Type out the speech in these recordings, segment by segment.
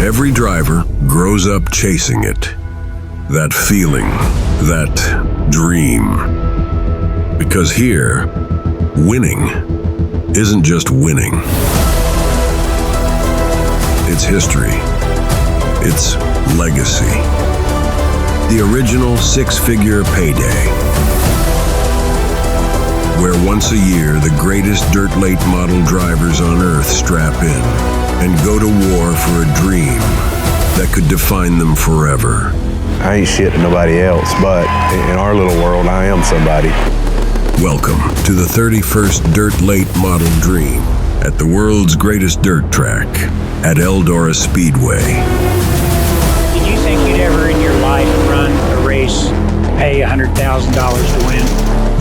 Every driver grows up chasing it. That feeling, that dream. Because here, winning isn't just winning. It's history. It's legacy. The original six-figure payday. Where once a year, the greatest dirt late model drivers on earth strap in and go to war for a dream that could define them forever. I ain't shit to nobody else, but in our little world, I am somebody. Welcome to the 31st Dirt Late Model Dream at the world's greatest dirt track at Eldora Speedway. Did you think you'd ever in your life run a race, pay $100,000 to win?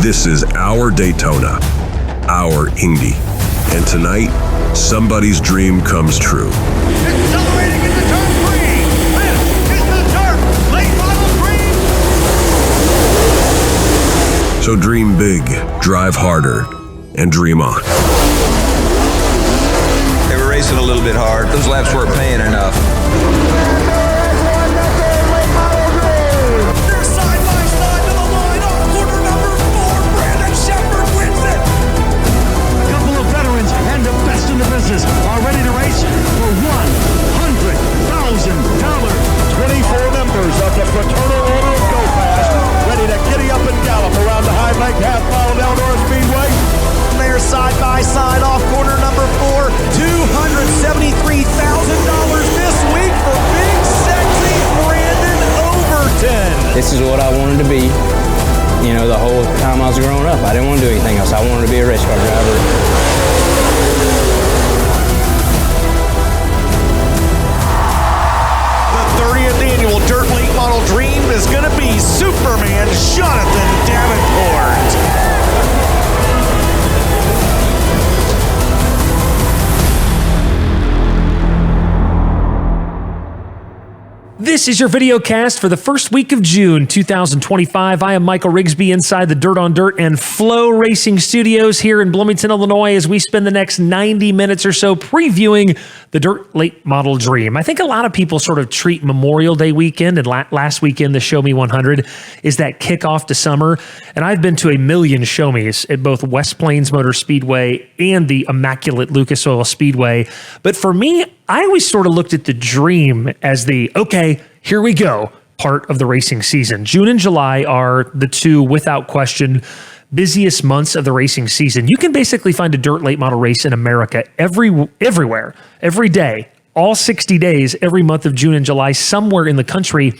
This is our Daytona, our Indy, and tonight, somebody's dream comes true. Accelerating into turn 3. This is the Dirt Late Model Dream. So dream big, drive harder, and dream on. They were racing a little bit hard. Those laps weren't paying enough. They're side by side to the line on corner number 4. Brandon Shepherd wins it. A couple of veterans and the best in the business are ready to race for $100,000. 24 members of the Fraternal Order of Go Fast, ready to giddy up and gallop around the high-bank half-mile at Eldora Speedway. They're side by side off corner number 4. $273,000 this week for big sexy Brandon Overton. This is what I wanted to be. You know, the whole time I was growing up, I didn't want to do anything else. I wanted to be a race car driver. The 30th annual Dirt Late Model Dream is going to be Superman Jonathan Davenport. This is your video cast for the first week of June 2025. I am Michael Rigsby inside the Dirt on Dirt and FloRacing studios here in Bloomington, Illinois, as we spend the next 90 minutes or so previewing the Dirt Late Model Dream. I think a lot of people sort of treat Memorial Day weekend and last weekend, the Show Me 100, is that kickoff to summer. And I've been to a million Show Me's at both West Plains Motor Speedway and the immaculate Lucas Oil Speedway. But for me, I always sort of looked at the Dream as the, okay, here we go, part of the racing season. June and July are the two, without question, busiest months of the racing season. You can basically find a dirt late model race in America everywhere, every day, all 60 days, every month of June and July, somewhere in the country.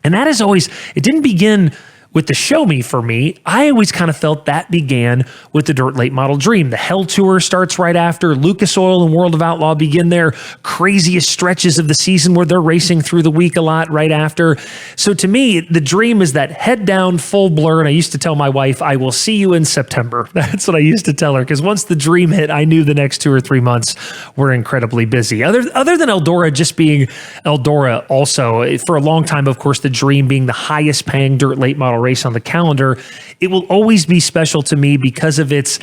And that is always, it didn't begin with the Show Me for me. I always kind of felt that began with the Dirt Late Model Dream. The Hell Tour starts right after. Lucas Oil and World of Outlaw begin their craziest stretches of the season where they're racing through the week a lot right after. So to me, the Dream is that head down, full blur. And I used to tell my wife, I will see you in September. That's what I used to tell her, because once the Dream hit, I knew the next 2 or 3 months were incredibly busy. Other than Eldora just being Eldora also, for a long time, of course, the Dream being the highest paying dirt late model race on the calendar, it will always be special to me because of its,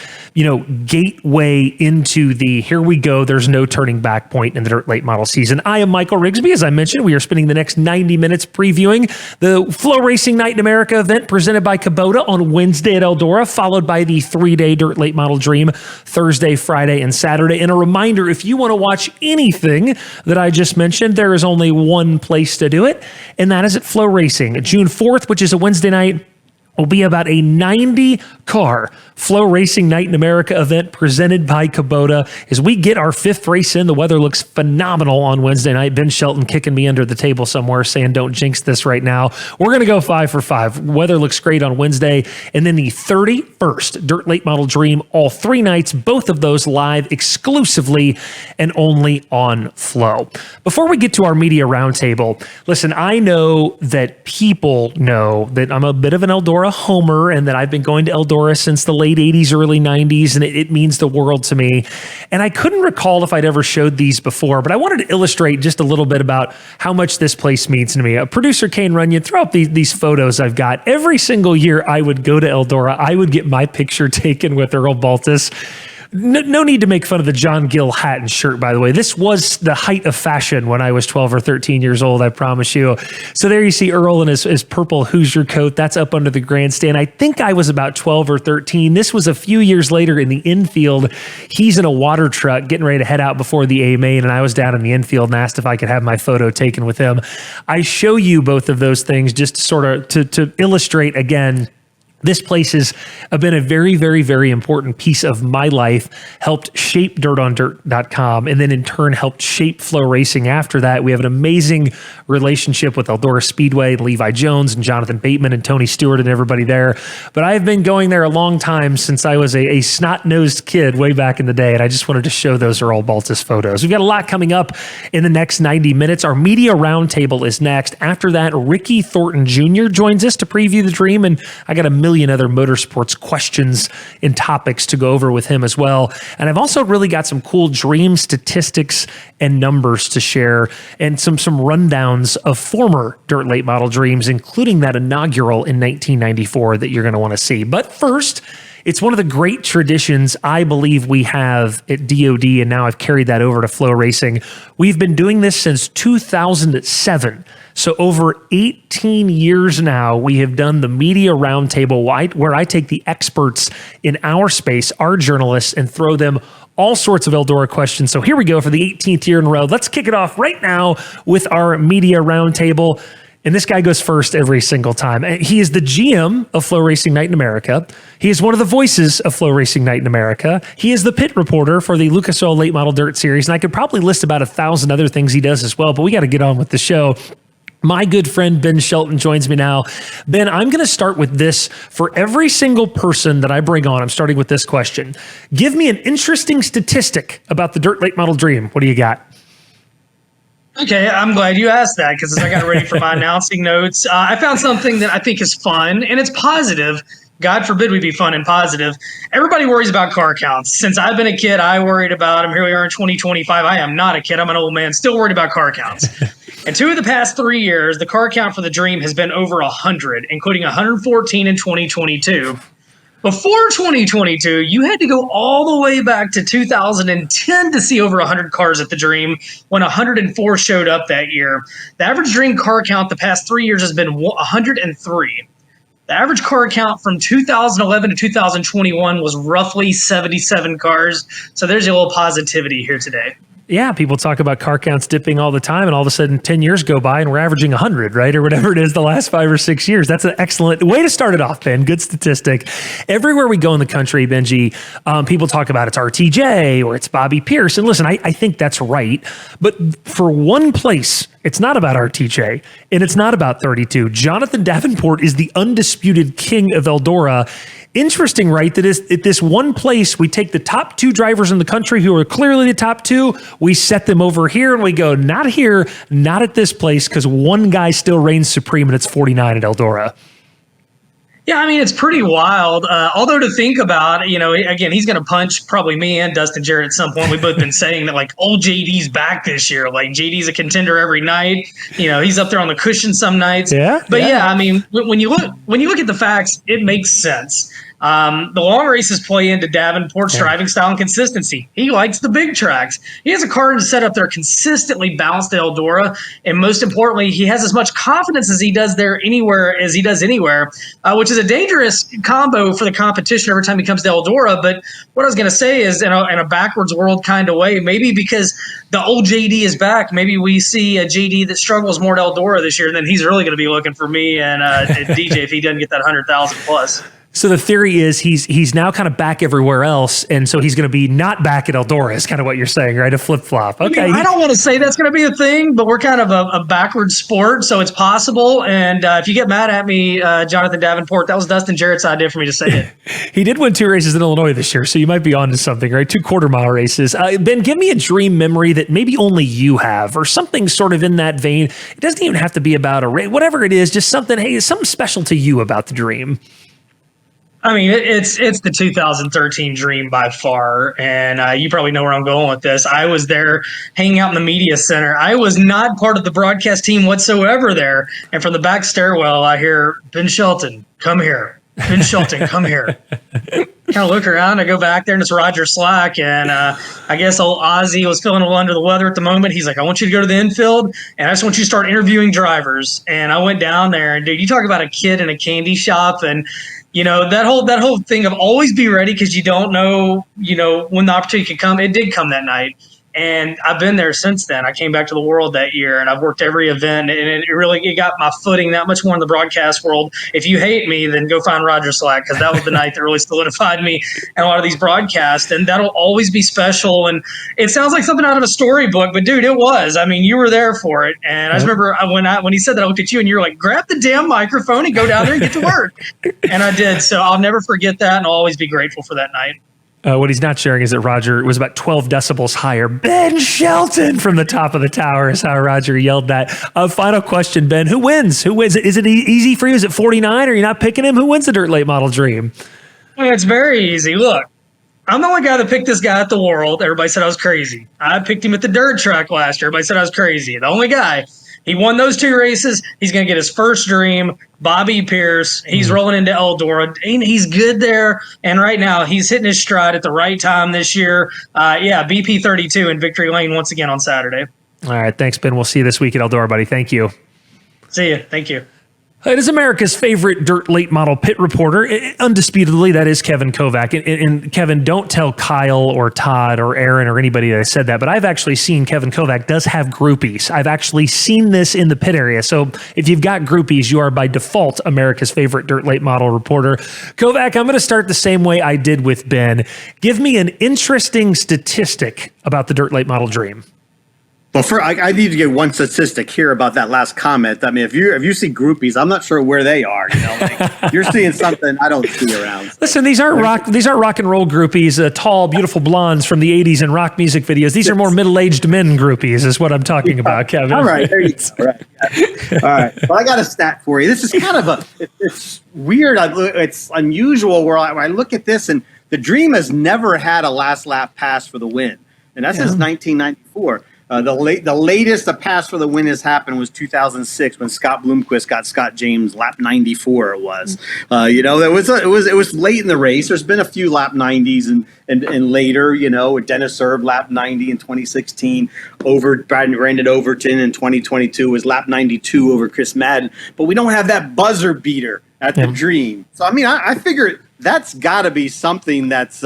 gateway into the here we go, there's no turning back point in the dirt late model season. I am Michael Rigsby. As I mentioned, we are spending the next 90 minutes previewing the FloRacing Night in America event presented by Kubota on Wednesday at Eldora, followed by the 3-day Dirt Late Model Dream Thursday, Friday, and Saturday. And a reminder, if you want to watch anything that I just mentioned, there is only one place to do it, and that is at FloRacing. June 4th, which is a Wednesday night, will be about a 90-car FloRacing Night in America event presented by Kubota. As we get our 5th race in, the weather looks phenomenal on Wednesday night. Ben Shelton kicking me under the table somewhere saying, don't jinx this right now. We're going to go 5 for 5. Weather looks great on Wednesday. And then the 31st Dirt Late Model Dream, all 3 nights, both of those live exclusively and only on Flo. Before we get to our media roundtable, listen, I know that people know that I'm a bit of an Eldora homer and that I've been going to Eldora since the late 80s, early 90s, and it means the world to me. And I couldn't recall if I'd ever showed these before, but I wanted to illustrate just a little bit about how much this place means to me. Producer Kane Runyon, throw up these photos I've got. Every single year I would go to Eldora, I would get my picture taken with Earl Baltus. No need to make fun of the John Gill hat and shirt, by the way. This was the height of fashion when I was 12 or 13 years old, I promise you. So there you see Earl in his purple Hoosier coat. That's up under the grandstand. I think I was about 12 or 13. This was a few years later in the infield. He's in a water truck getting ready to head out before the A main, and I was down in the infield and asked if I could have my photo taken with him. I show you both of those things just sort of to illustrate again. This place has been a very, very, very important piece of my life, helped shape DirtOnDirt.com, and then in turn helped shape FloRacing after that. We have an amazing relationship with Eldora Speedway, Levi Jones and Jonathan Bateman and Tony Stewart and everybody there. But I've been going there a long time since I was a snot-nosed kid way back in the day, and I just wanted to show those Earl Baltus photos. We've got a lot coming up in the next 90 minutes. Our media roundtable is next. After that, Ricky Thornton Jr. joins us to preview the Dream, and I got a million other motorsports questions and topics to go over with him as well. And I've also really got some cool Dream statistics and numbers to share, and some rundowns of former dirt late model Dreams, including that inaugural in 1994 that you're going to want to see. But first, it's one of the great traditions I believe we have at DOD, and now I've carried that over to FloRacing. We've been doing this since 2007. So over 18 years now, we have done the media roundtable where I take the experts in our space, our journalists, and throw them all sorts of Eldora questions. So here we go for the 18th year in a row. Let's kick it off right now with our media roundtable. And this guy goes first every single time. He is the GM of FloRacing Night in America. He is one of the voices of FloRacing Night in America. He is the pit reporter for the Lucas Oil Late Model Dirt Series. And I could probably list about 1,000 other things he does as well, but we got to get on with the show. My good friend Ben Shelton joins me now. Ben, I'm going to start with this for every single person that I bring on. I'm starting with this question. Give me an interesting statistic about the Dirt Late Model Dream. What do you got? Okay, I'm glad you asked that because as I got ready for my announcing notes, I found something that I think is fun and it's positive. God forbid we be fun and positive. Everybody worries about car counts. Since I've been a kid, I worried about them. Here we are in 2025. I am not a kid. I'm an old man, still worried about car counts. And 2 of the past 3 years, the car count for the Dream has been over 100, including 114 in 2022. Before 2022, you had to go all the way back to 2010 to see over 100 cars at the Dream when 104 showed up that year. The average Dream car count the past 3 years has been 103. The average car count from 2011 to 2021 was roughly 77 cars. So there's a little positivity here today. Yeah, people talk about car counts dipping all the time, and all of a sudden 10 years go by and we're averaging 100, right? Or whatever it is the last 5 or 6 years. That's an excellent way to start it off, Ben. Good statistic. Everywhere we go in the country, Benji, people talk about it's RTJ or it's Bobby Pierce. And listen, I think that's right. But for one place, it's not about RTJ and it's not about 32. Jonathan Davenport is the undisputed king of Eldora. Interesting, right? That is at this one place, we take the top 2 drivers in the country who are clearly the top 2. We set them over here and we go, not here, not at this place, because one guy still reigns supreme and it's 49 at Eldora. Yeah, I mean, it's pretty wild. Although to think about, you know, again, he's going to punch probably me and Dustin Jarrett at some point. We've both been saying that, like, old JD's back this year. Like, JD's a contender every night. You know, he's up there on the cushion some nights. But yeah, I mean, when you look at the facts, it makes sense. The long races play into Davenport's driving style and consistency. He likes the big tracks. He has a car set up there consistently balanced at Eldora, and most importantly, he has as much confidence as he does there anywhere, which is a dangerous combo for the competition every time he comes to Eldora. But what I was going to say is, in a backwards world kind of way, maybe because the old JD is back, maybe we see a JD that struggles more at Eldora this year, and then he's really going to be looking for me and DJ if he doesn't get that 100,000 plus. So the theory is he's now kind of back everywhere else, and so he's going to be not back at Eldora is kind of what you're saying, right? A flip-flop. Okay. I mean, I don't want to say that's going to be a thing, but we're kind of a backward sport, so it's possible. And if you get mad at me, Jonathan Davenport, that was Dustin Jarrett's idea for me to say it. He did win 2 races in Illinois this year, so you might be on to something, right? 2 quarter-mile races. Ben, give me a Dream memory that maybe only you have, or something sort of in that vein. It doesn't even have to be about a race. Whatever it is, just something, something special to you about the Dream. I mean, it's the 2013 Dream by far, and you probably know where I'm going with this. I was there hanging out in the media center. I was not part of the broadcast team whatsoever there, and from the back stairwell, I hear, Ben Shelton, come here. Ben Shelton, come here. Kind of look around. I go back there, and it's Roger Slack. And I guess old Ozzy was feeling a little under the weather at the moment. He's like, I want you to go to the infield, and I just want you to start interviewing drivers. And I went down there, and dude, you talk about a kid in a candy shop, and that whole thing of always be ready because you don't know, when the opportunity could come. It did come that night. And I've been there since then. I came back to the world that year, and I've worked every event, and it got my footing that much more in the broadcast world. If you hate me, then go find Roger Slack, because that was the night that really solidified me in a lot of these broadcasts, and that'll always be special. And it sounds like something out of a storybook, but dude, it was. I mean, you were there for it, and I just remember when he said that, I looked at you, and you were like, grab the damn microphone and go down there and get to work. And I did. So I'll never forget that, and I'll always be grateful for that night. What he's not sharing is that Roger was about 12 decibels higher. Ben Shelton from the top of the tower is how Roger yelled that. Final question, Ben. Who wins? Is it easy for you? Is it 49? Or are you not picking him? Who wins the Dirt Late Model Dream? Well, it's very easy. Look, I'm the only guy that picked this guy at the World. Everybody said I was crazy. I picked him at the dirt track last year. Everybody said I was crazy. The only guy. He won those 2 races. He's going to get his first dream. Bobby Pierce. He's rolling into Eldora. And he's good there. And right now, he's hitting his stride at the right time this year. BP 32 in Victory Lane once again on Saturday. All right. Thanks, Ben. We'll see you this week at Eldora, buddy. Thank you. See you. Thank you. It is America's favorite dirt late model pit reporter. Undisputedly, that is Kevin Kovac. And Kevin, don't tell Kyle or Todd or Aaron or anybody that I said that, but I've actually seen Kevin Kovac does have groupies. I've actually seen this in the pit area. So if you've got groupies, you are by default America's favorite dirt late model reporter. Kovac, I'm going to start the same way I did with Ben. Give me an interesting statistic about the dirt late model dream. Well, I need to get one statistic here about that last comment. I mean, if you see groupies, I'm not sure where they are. You're seeing something I don't see around. Listen, these aren't rock and roll groupies, tall, beautiful blondes from the '80s and rock music videos. These are more middle-aged men groupies, is what I'm talking about, Kevin. All right, there you go. All right, yeah. All right. Well, I got a stat for you. This is kind of it's weird. It's unusual where I look at this, and the Dream has never had a last lap pass for the win, and that's since 1994. The latest a pass for the win has happened was 2006 when Scott Bloomquist got Scott James lap 94. It was, it was late in the race. There's been a few lap 90s and later, Dennis Erb lap 90 in 2016 over Brandon Overton in 2022 was lap 92 over Chris Madden. But we don't have that buzzer beater at the Dream. So I mean, I figure that's got to be something that's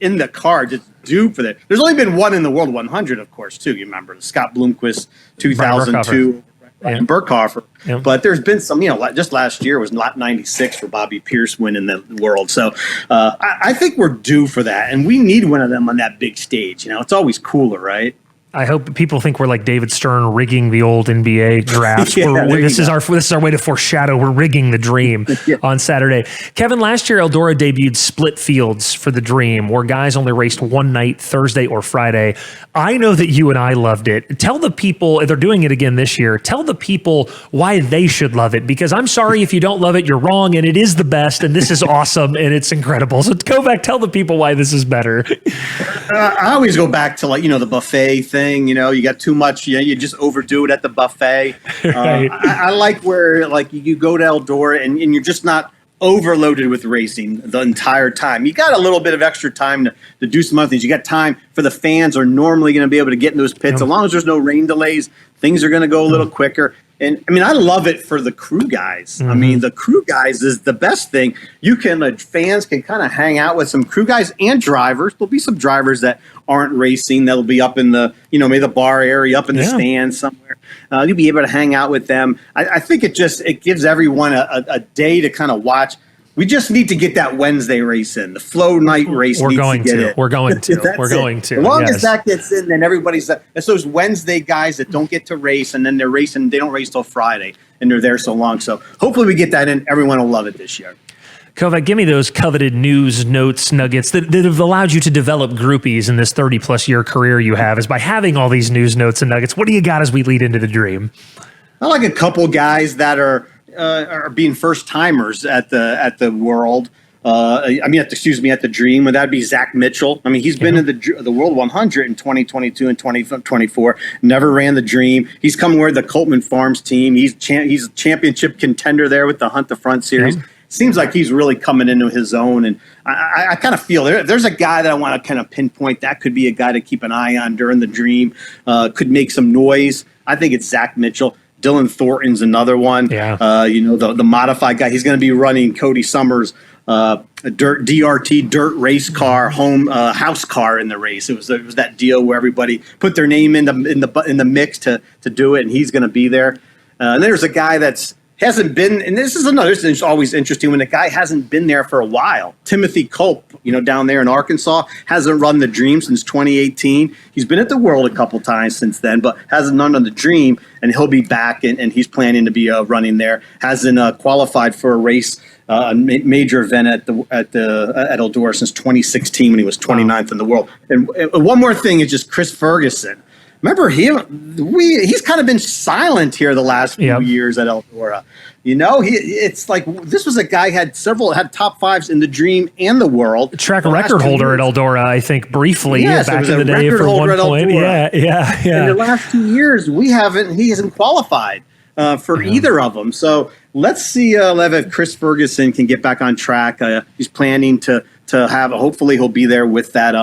in the cards. It's due for that. There's only been one in the World 100, of course, too. You remember Scott Bloomquist, 2002, and Burkhofer. Yeah. But there's been some, just last year was lap 96 for Bobby Pierce winning the World. So I think we're due for that, and we need one of them on that big stage. It's always cooler, right? I hope people think we're like David Stern rigging the old NBA drafts. This is our way to foreshadow. We're rigging the Dream on Saturday. Kevin, last year Eldora debuted split fields for the Dream, where guys only raced one night, Thursday or Friday. I know that you and I loved it. Tell the people, they're doing it again this year, tell the people why they should love it, because I'm sorry if you don't love it, you're wrong, and it is the best, and this is awesome, and it's incredible. So go back, tell the people why this is better. I always go back to the buffet thing. You got too much. You just overdo it at the buffet. Right. I like where you go to Eldora and you're just not overloaded with racing the entire time. You got a little bit of extra time to do some other things. You got time for the fans are normally going to be able to get in those pits. As long as there's no rain delays, things are going to go a little quicker. And I mean, I love it for the crew guys. I mean, the crew guys is the best thing. Fans can kind of hang out with some crew guys and drivers. There'll be some drivers that aren't racing that'll be up in the, maybe the bar area, up in the stands somewhere. You'll be able to hang out with them. I think it gives everyone a day to kind of watch. We just need to get that Wednesday race in. The Flow night race needs to get in. We're going to. As long as that gets in, then everybody's – it's those Wednesday guys that don't get to race, and then they're racing – they don't race till Friday, and they're there so long. So hopefully we get that in. Everyone will love it this year. Kovac, give me those coveted news notes nuggets that have allowed you to develop groupies in this 30-plus year career you have, is by having all these news notes and nuggets. What do you got as we lead into the Dream? I like a couple guys that are being first timers at the World. At the Dream. Would that be Zach Mitchell? I mean, he's been in the World 100 in 2022 and 2024. Never ran the Dream. He's coming with the Coltman Farms team. He's a championship contender there with the Hunt the Front series. seems like he's really coming into his own. And I kind of feel there's a guy that I want to kind of pinpoint. That could be a guy to keep an eye on during the Dream, could make some noise. I think it's Zach Mitchell. Dylan Thornton's another one. Yeah. The modified guy. He's going to be running Cody Summers' a DRT dirt race car, house car in the race. It was that deal where everybody put their name in the mix to do it, and he's going to be there. And there's a guy hasn't been, and this is always interesting when a guy hasn't been there for a while. Timothy Culp, down there in Arkansas, hasn't run the Dream since 2018. He's been at the World a couple times since then, but hasn't run on the Dream, and he'll be back, and he's planning to be running there. Hasn't qualified for a race, a major event at Eldora since 2016 when he was 29th in the world. And one more thing is just Chris Ferguson. Remember him? He's kind of been silent here the last few years at Eldora. It's like this was a guy had top fives in the Dream and the World. Track record holder at Eldora, I think, briefly back in the day for one point. Yeah. In the last 2 years, he hasn't qualified for either of them. So let's see if Chris Ferguson can get back on track. He's planning to have, hopefully he'll be there with that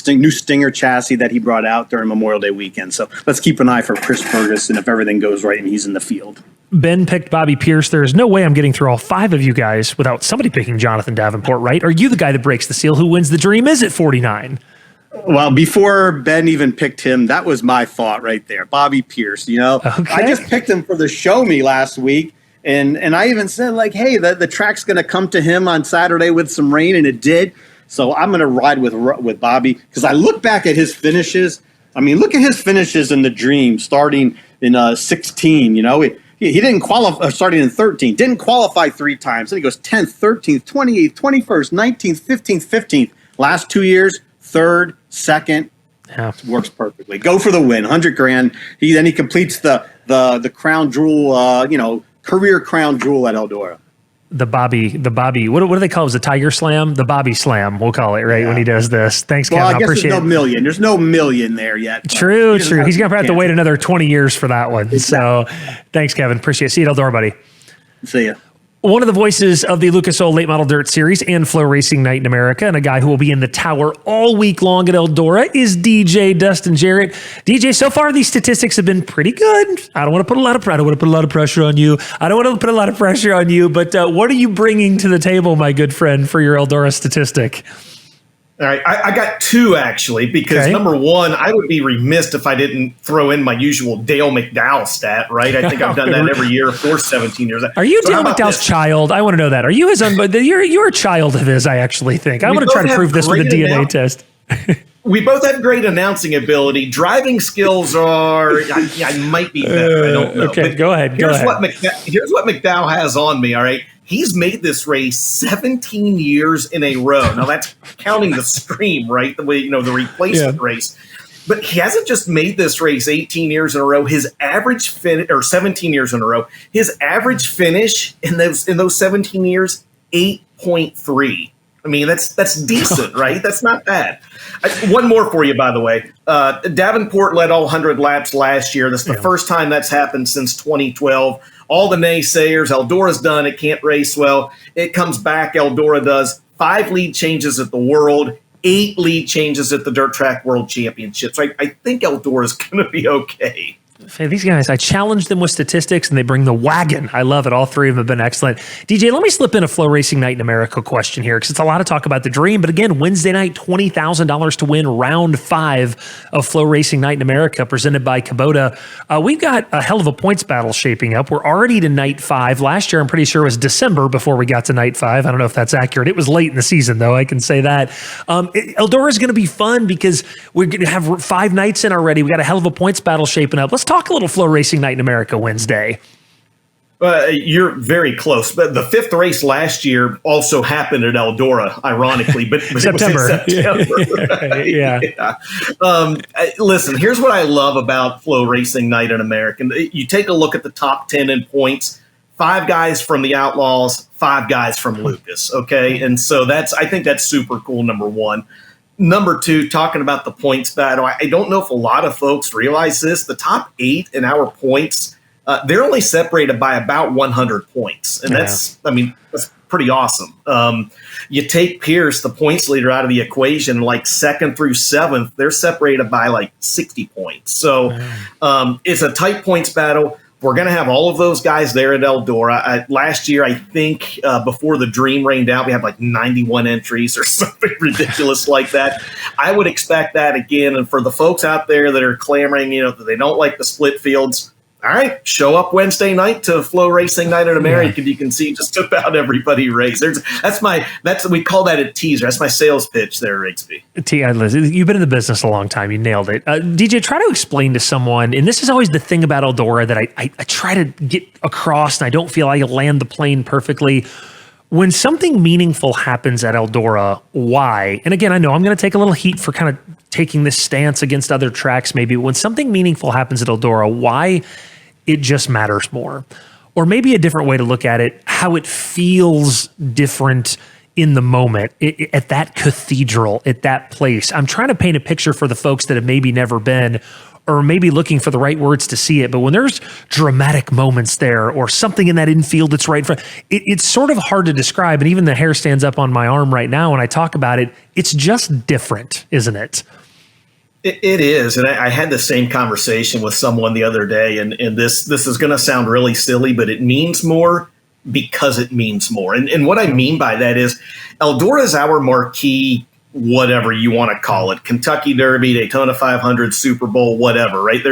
new Stinger chassis that he brought out during Memorial Day weekend. So let's keep an eye for Chris Ferguson if everything goes right and he's in the field. Ben picked Bobby Pierce. There's no way I'm getting through all 5 of you guys without somebody picking Jonathan Davenport, right? Are you the guy that breaks the seal? Who wins the Dream? Is it 49? Well, before Ben even picked him, that was my thought right there. Bobby Pierce, Okay. I just picked him for the Show Me last week. And I even said, like, hey, the track's going to come to him on Saturday with some rain, and it did. So I'm going to ride with Bobby because I look back at his finishes. I mean, look at his finishes in the Dream starting in 16. He didn't qualify starting in 13. Didn't qualify 3 times. Then he goes 10th, 13th, 28th, 21st, 19th, 15th, 15th. Last 2 years, 3rd, 2nd. Yeah. Works perfectly. Go for the win, $100,000. He completes the crown jewel, career crown jewel at Eldora. The Bobby, what do they call it? Was the Tiger Slam? The Bobby Slam, we'll call it, right? Yeah. When he does this. Thanks, Kevin. Well, I guess appreciate there's no million. There's no million there yet. True. He's going to have to wait another 20 years for that one. Exactly. So thanks, Kevin. Appreciate it. See you at Eldora, buddy. See ya. One of the voices of the Lucas Oil Late Model Dirt Series and FloRacing Night in America, and a guy who will be in the tower all week long at Eldora, is DJ Dustin Jarrett. DJ, so far these statistics have been pretty good. I don't want to put a lot of pressure on you. But what are you bringing to the table, my good friend, for your Eldora statistic? All right, I got 2 actually, because number 1, I would be remiss if I didn't throw in my usual Dale McDowell stat, right? I think I've done that every year for 17 years. Are you Dale McDowell's child? I want to know that. Are you his? You're a child of his, I actually think. I want to try to prove this with a DNA test. We both have great announcing ability. Driving skills are, I might be better. I don't know. Okay, but go ahead. Here's what McDowell has on me, all right? He's made this race 17 years in a row. Now that's counting the stream, right? The way, the replacement race. But he hasn't just made this race 18 years in a row. His average or 17 years in a row. His average finish in those 17 years, 8.3. I mean, that's decent, right? That's not bad. One more for you, by the way. Davenport led all 100 laps last year. This is the first time that's happened since 2012. All the naysayers, Eldora's done, it can't race well. It comes back, Eldora does. 5 lead changes at the World, 8 lead changes at the Dirt Track World Championships. I think Eldora's going to be okay. Hey, these guys, I challenge them with statistics, and they bring the wagon. I love it. All 3 of them have been excellent. DJ, let me slip in a FloRacing Night in America question here, because it's a lot of talk about the Dream. But again, Wednesday night, $20,000 to win round 5 of FloRacing Night in America, presented by Kubota. We've got a hell of a points battle shaping up. We're already to night 5. Last year, I'm pretty sure it was December before we got to night 5. I don't know if that's accurate. It was late in the season, though. I can say that. Eldora is going to be fun because we're going to have 5 nights in already. We got a hell of a points battle shaping up. Let's talk a little FloRacing Night in America Wednesday. You're very close, but the 5th race last year also happened at Eldora, ironically, but September. It was in September. Yeah. Listen, here's what I love about FloRacing Night in America. You take a look at the top 10 in points. 5 guys from the Outlaws, 5 guys from Lucas. Okay, and so I think that's super cool. Number 1. Number 2, talking about the points battle, I don't know if a lot of folks realize this. The top 8 in our points, they're only separated by about 100 points. And that's pretty awesome. You take Pierce, the points leader, out of the equation, like 2nd through 7th, they're separated by like 60 points. So it's a tight points battle. We're going to have all of those guys there at Eldora. Last year, I think before the dream rained out, we had like 91 entries or something ridiculous like that. I would expect that again. And for the folks out there that are clamoring, that they don't like the split fields, all right, show up Wednesday night to FloRacing Night in America. You can see just about everybody race. We call that a teaser. That's my sales pitch there, Rigsby. You've been in the business a long time. You nailed it. DJ, try to explain to someone, and this is always the thing about Eldora that I try to get across, and I don't feel I land the plane perfectly. When something meaningful happens at Eldora, why? And again, I know I'm going to take a little heat for kind of taking this stance against other tracks maybe. When something meaningful happens at Eldora, why it just matters more? Or maybe a different way to look at it, how it feels different in the moment, at that cathedral, at that place. I'm trying to paint a picture for the folks that have maybe never been, or maybe looking for the right words to see it. But when there's dramatic moments there or something in that infield that's right in front, it's sort of hard to describe. And even the hair stands up on my arm right now when I talk about it. It's just different, isn't it? It is. And I had the same conversation with someone the other day. And this is going to sound really silly, but it means more because it means more. And what I mean by that is Eldora is our marquee, whatever you want to call it, Kentucky Derby, Daytona 500, Super Bowl, whatever, right?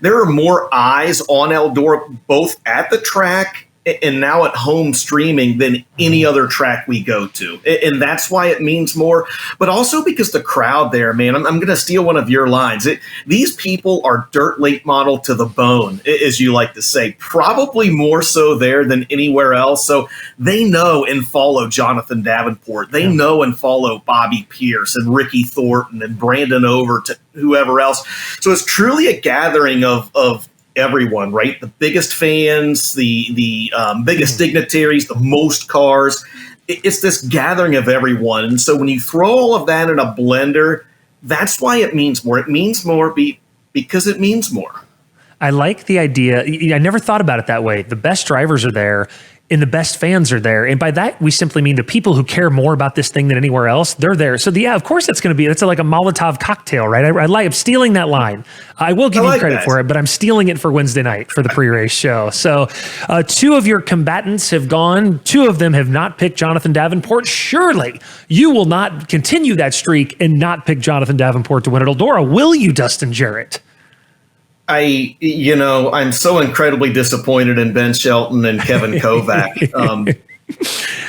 There are more eyes on Eldora, both at the track and now at home streaming, than any other track we go to. And that's why it means more, but also because the crowd there, man, I'm going to steal one of your lines. These people are dirt late model to the bone, as you like to say, probably more so there than anywhere else. So they know and follow Jonathan Davenport. They know and follow Bobby Pierce and Ricky Thornton and Brandon Over to whoever else. So it's truly a gathering of everyone, right? The biggest fans, the biggest dignitaries, the most cars. It's this gathering of everyone. And so when you throw all of that in a blender, that's why it means more. It means more because it means more. I like the idea. I never thought about it that way. The best drivers are there and the best fans are there. And by that, we simply mean the people who care more about this thing than anywhere else, they're there. So yeah, of course that's like a Molotov cocktail, right? I'm stealing that line. I will give you credit for it, but I'm stealing it for Wednesday night for the pre-race show. So 2 of your combatants have gone. 2 of them have not picked Jonathan Davenport. Surely you will not continue that streak and not pick Jonathan Davenport to win at Eldora, will you, Dustin Jarrett? I'm so incredibly disappointed in Ben Shelton and Kevin Kovac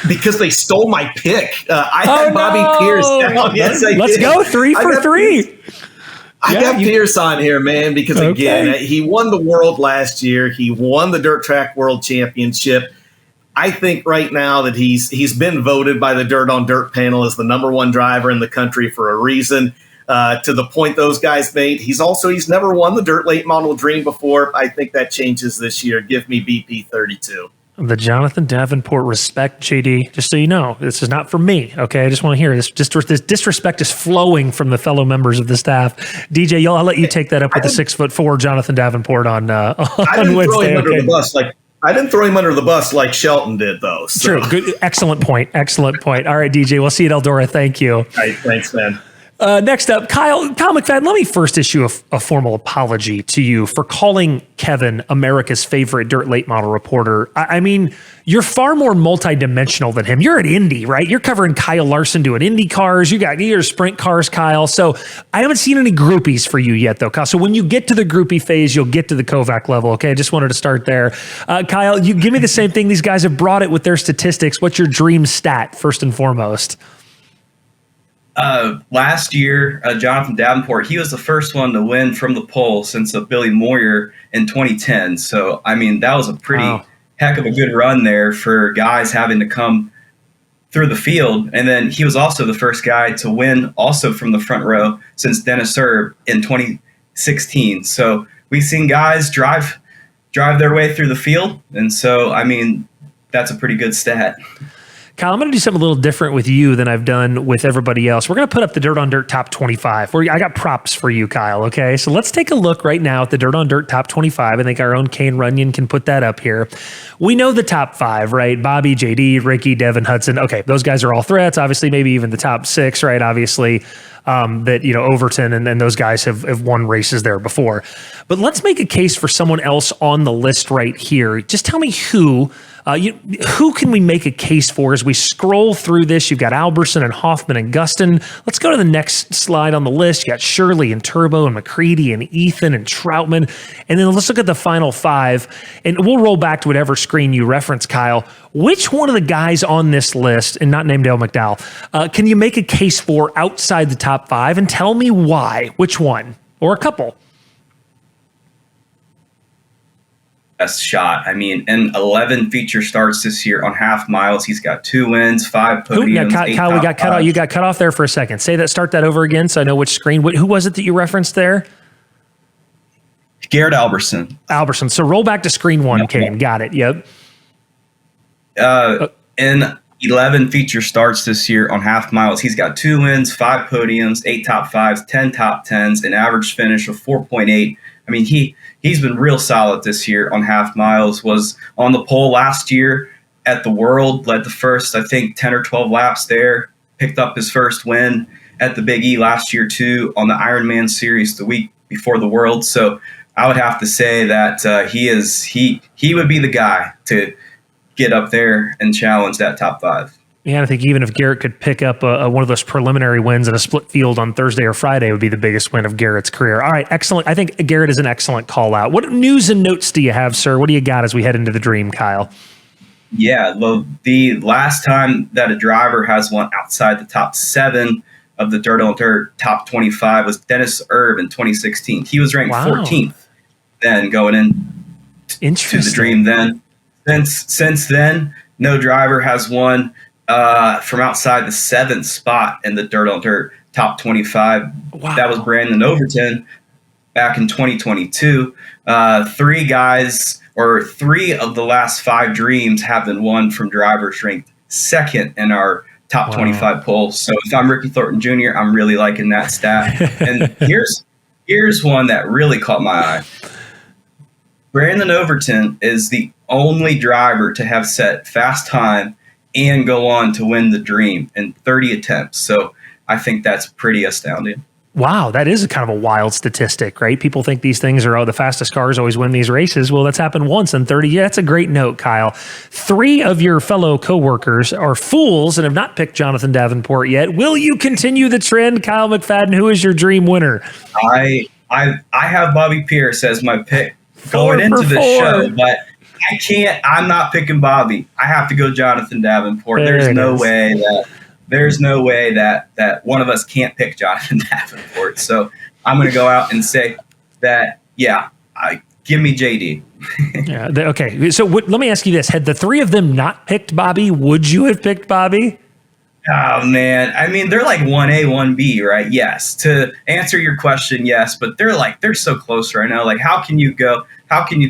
because they stole my pick. I had Bobby Pierce down. Yes, Let's go 3 for 3. I got Pierce on here, man, because again, he won the world last year. He won the Dirt Track World Championship. I think right now that he's been voted by the Dirt on Dirt panel as the #1 driver in the country for a reason. To the point those guys made, he's never won the Dirt Late Model Dream before. I think that changes this year. Give me BP 32. The Jonathan Davenport respect, JD, just so you know, this is not from me, okay? I just want to hear this. This disrespect is flowing from the fellow members of the staff. DJ, I'll let you take that up with the 6'4" Jonathan Davenport on Wednesday. Throw him under the bus I didn't throw him under the bus like Shelton did, though. So. True. Good. Excellent point. Excellent point. All right, DJ, we'll see you at Eldora. Thank you. All right, thanks, man. Next up, Kyle McFadden, let me first issue a formal apology to you for calling Kevin America's favorite dirt late model reporter. I mean, you're far more multidimensional than him. You're at Indy, right? You're covering Kyle Larson doing Indy cars. You got your sprint cars, Kyle. So I haven't seen any groupies for you yet, though, Kyle. So when you get to the groupie phase, you'll get to the Kovac level, okay? I just wanted to start there. Kyle, you give me the same thing. These guys have brought it with their statistics. What's your dream stat, first and foremost? Last year, Jonathan Davenport, he was the first one to win from the pole since Billy Moyer in 2010. So, I mean, that was a pretty heck of a good run there for guys having to come through the field. And then he was also the first guy to win also from the front row since Dennis Erb in 2016. So we've seen guys drive their way through the field. And so, I mean, that's a pretty good stat. Kyle, I'm going to do something a little different with you than I've done with everybody else. We're going to put up the Dirt on Dirt top 25. I got props for you, Kyle, okay? So let's take a look right now at the Dirt on Dirt top 25. I think our own Kane Runyon can put that up here. We know the top 5, right? Bobby, JD, Ricky, Devin, Hudson. Okay, those guys are all threats. Obviously, maybe even the top 6, right? Obviously, that, Overton and those guys have won races there before. But let's make a case for someone else on the list right here. Just tell me who can we make a case for as we scroll through this? You've got Alberson and Hoffman and Gustin. Let's go to the next slide on the list. You got Shirley and Turbo and McCready and Ethan and Troutman. And then let's look at the final 5. And we'll roll back to whatever screen you reference, Kyle. Which one of the guys on this list, and not named Dale McDowell, can you make a case for outside the top 5? And tell me why. Which one? Or a couple. Best shot. I mean, in 11 feature starts this year on half miles, he's got 2 wins, 5 podiums. Kyle, we got cut off. You got cut off there for a second. Start that over again, so I know which screen. Who was it that you referenced there? Garrett Alberson. Alberson. So roll back to screen 1, yep. Kane. Got it. Yep. In 11 feature starts this year on half miles, he's got 2 wins, 5 podiums, 8 top 5s, 10 top 10s, an average finish of 4.8. I mean, he's been real solid this year on half miles, was on the pole last year at the World, led the first, I think, 10 or 12 laps there, picked up his first win at the Big E last year, too, on the Ironman Series the week before the World. So I would have to say that he would be the guy to get up there and challenge that top 5. Yeah, I think even if Garrett could pick up one of those preliminary wins in a split field on Thursday or Friday, it would be the biggest win of Garrett's career. All right, excellent. I think Garrett is an excellent call out. What news and notes do you have, sir? What do you got as we head into the Dream, Kyle? Yeah, well, the last time that a driver has won outside the top 7 of the Dirt on Dirt top 25 was Dennis Erb in 2016. He was ranked 14th then going in to the Dream then. Since then, no driver has won from outside the 7th spot in the Dirt on Dirt top 25. Wow. That was Brandon Overton back in 2022. 3 of the last 5 Dreams have been won from drivers ranked 2nd in our top 25 poll. So if I'm Ricky Thornton Jr., I'm really liking that stat. And here's one that really caught my eye. Brandon Overton is the only driver to have set fast time and go on to win the Dream in 30 attempts. So I think that's pretty astounding. Wow, that is a kind of a wild statistic, right? People think these things are, the fastest cars always win these races. Well, that's happened once in 30 years. That's a great note, Kyle. 3 of your fellow coworkers are fools and have not picked Jonathan Davenport yet. Will you continue the trend, Kyle McFadden? Who is your Dream winner? I have Bobby Pierce as my pick going into the show, but I can't. I'm not picking Bobby. I have to go Jonathan Davenport. There's no way that one of us can't pick Jonathan Davenport. So I'm going to go out and say that, give me JD. Okay. So let me ask you this. Had the 3 of them not picked Bobby, would you have picked Bobby? Oh, man. I mean, they're like 1A, 1B, right? Yes. To answer your question, yes. But they're so close right now. Like, how can you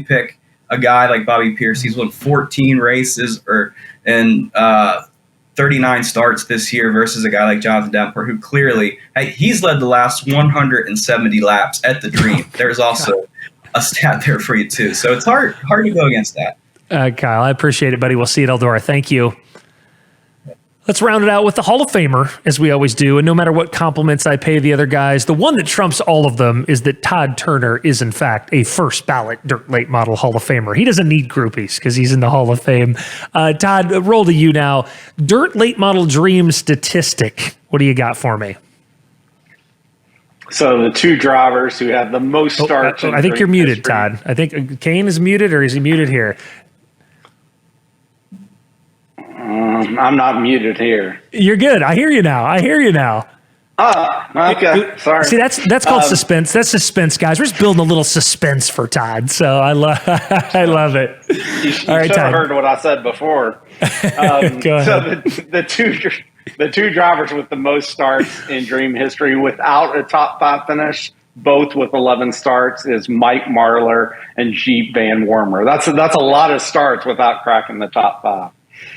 pick a guy like Bobby Pierce? He's won 14 races and 39 starts this year versus a guy like Jonathan Davenport, who clearly, he's led the last 170 laps at the Dream. There's also a stat there for you, too. So it's hard to go against that. Kyle, I appreciate it, buddy. We'll see you at Eldora. Thank you. Let's round it out with the Hall of Famer, as we always do. And no matter what compliments I pay the other guys, the one that trumps all of them is that Todd Turner is, in fact, a first ballot Dirt Late Model Hall of Famer. He doesn't need groupies because he's in the Hall of Fame. Todd, roll to you now. Dirt Late Model Dream statistic. What do you got for me? So the 2 drivers who have the most starts. I think you're muted, Todd. I think Kane is muted, or is he muted here? I'm not muted here. You're good. I hear you now. Okay. Sorry. See, that's called suspense. That's suspense, guys. We're just building a little suspense for Todd. So I love it. You should have heard what I said before. Go ahead. So the two drivers with the most starts in Dream history without a top 5 finish, both with 11 starts, is Mike Marlar and Jeep Van Wormer. That's a lot of starts without cracking the top 5.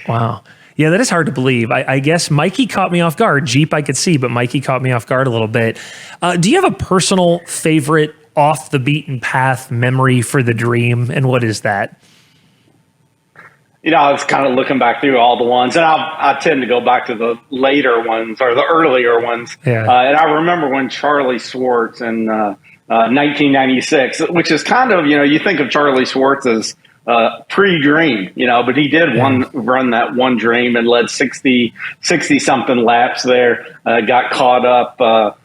Wow. Yeah, that is hard to believe. I guess Mikey caught me off guard. Jeep I could see, but Mikey caught me off guard a little bit. Do you have a personal favorite off the beaten path memory for the Dream, and what is that? I was kind of looking back through all the ones, and I tend to go back to the later ones or the earlier ones. Yeah. And I remember when Charlie Schwartz in 1996, which is kind of, you think of Charlie Schwartz as pre-Dream, but he did run that one Dream and led 60 something laps there, got caught up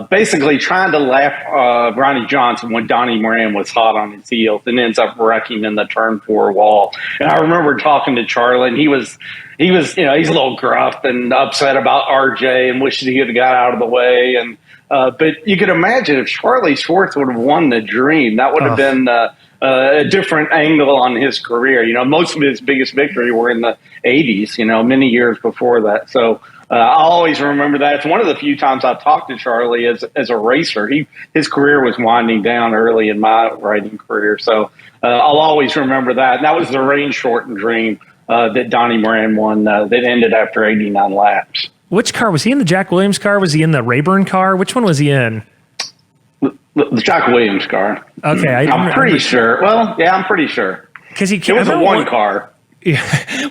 basically trying to lap Ronnie Johnson when Donnie Moran was hot on his heels, and ends up wrecking in the turn 4 wall. And I remember talking to Charlie, and he was he's a little gruff and upset about RJ and wished he had got out of the way. And but you could imagine if Charlie Schwartz would have won the Dream, that would have been a different angle on his career. Most of his biggest victory were in the 80s, many years before that. So I'll always remember that. It's one of the few times I've talked to Charlie as a racer. His career was winding down early in my riding career. So I'll always remember that. And that was the rain-shortened Dream that Donnie Moran won that ended after 89 laps. Which car? Was he in the Jack Williams car? Was he in the Rayburn car? Which one was he in? The Jack Williams car. Okay. I'm pretty sure. Well, yeah, I'm pretty sure. Because it was a one car.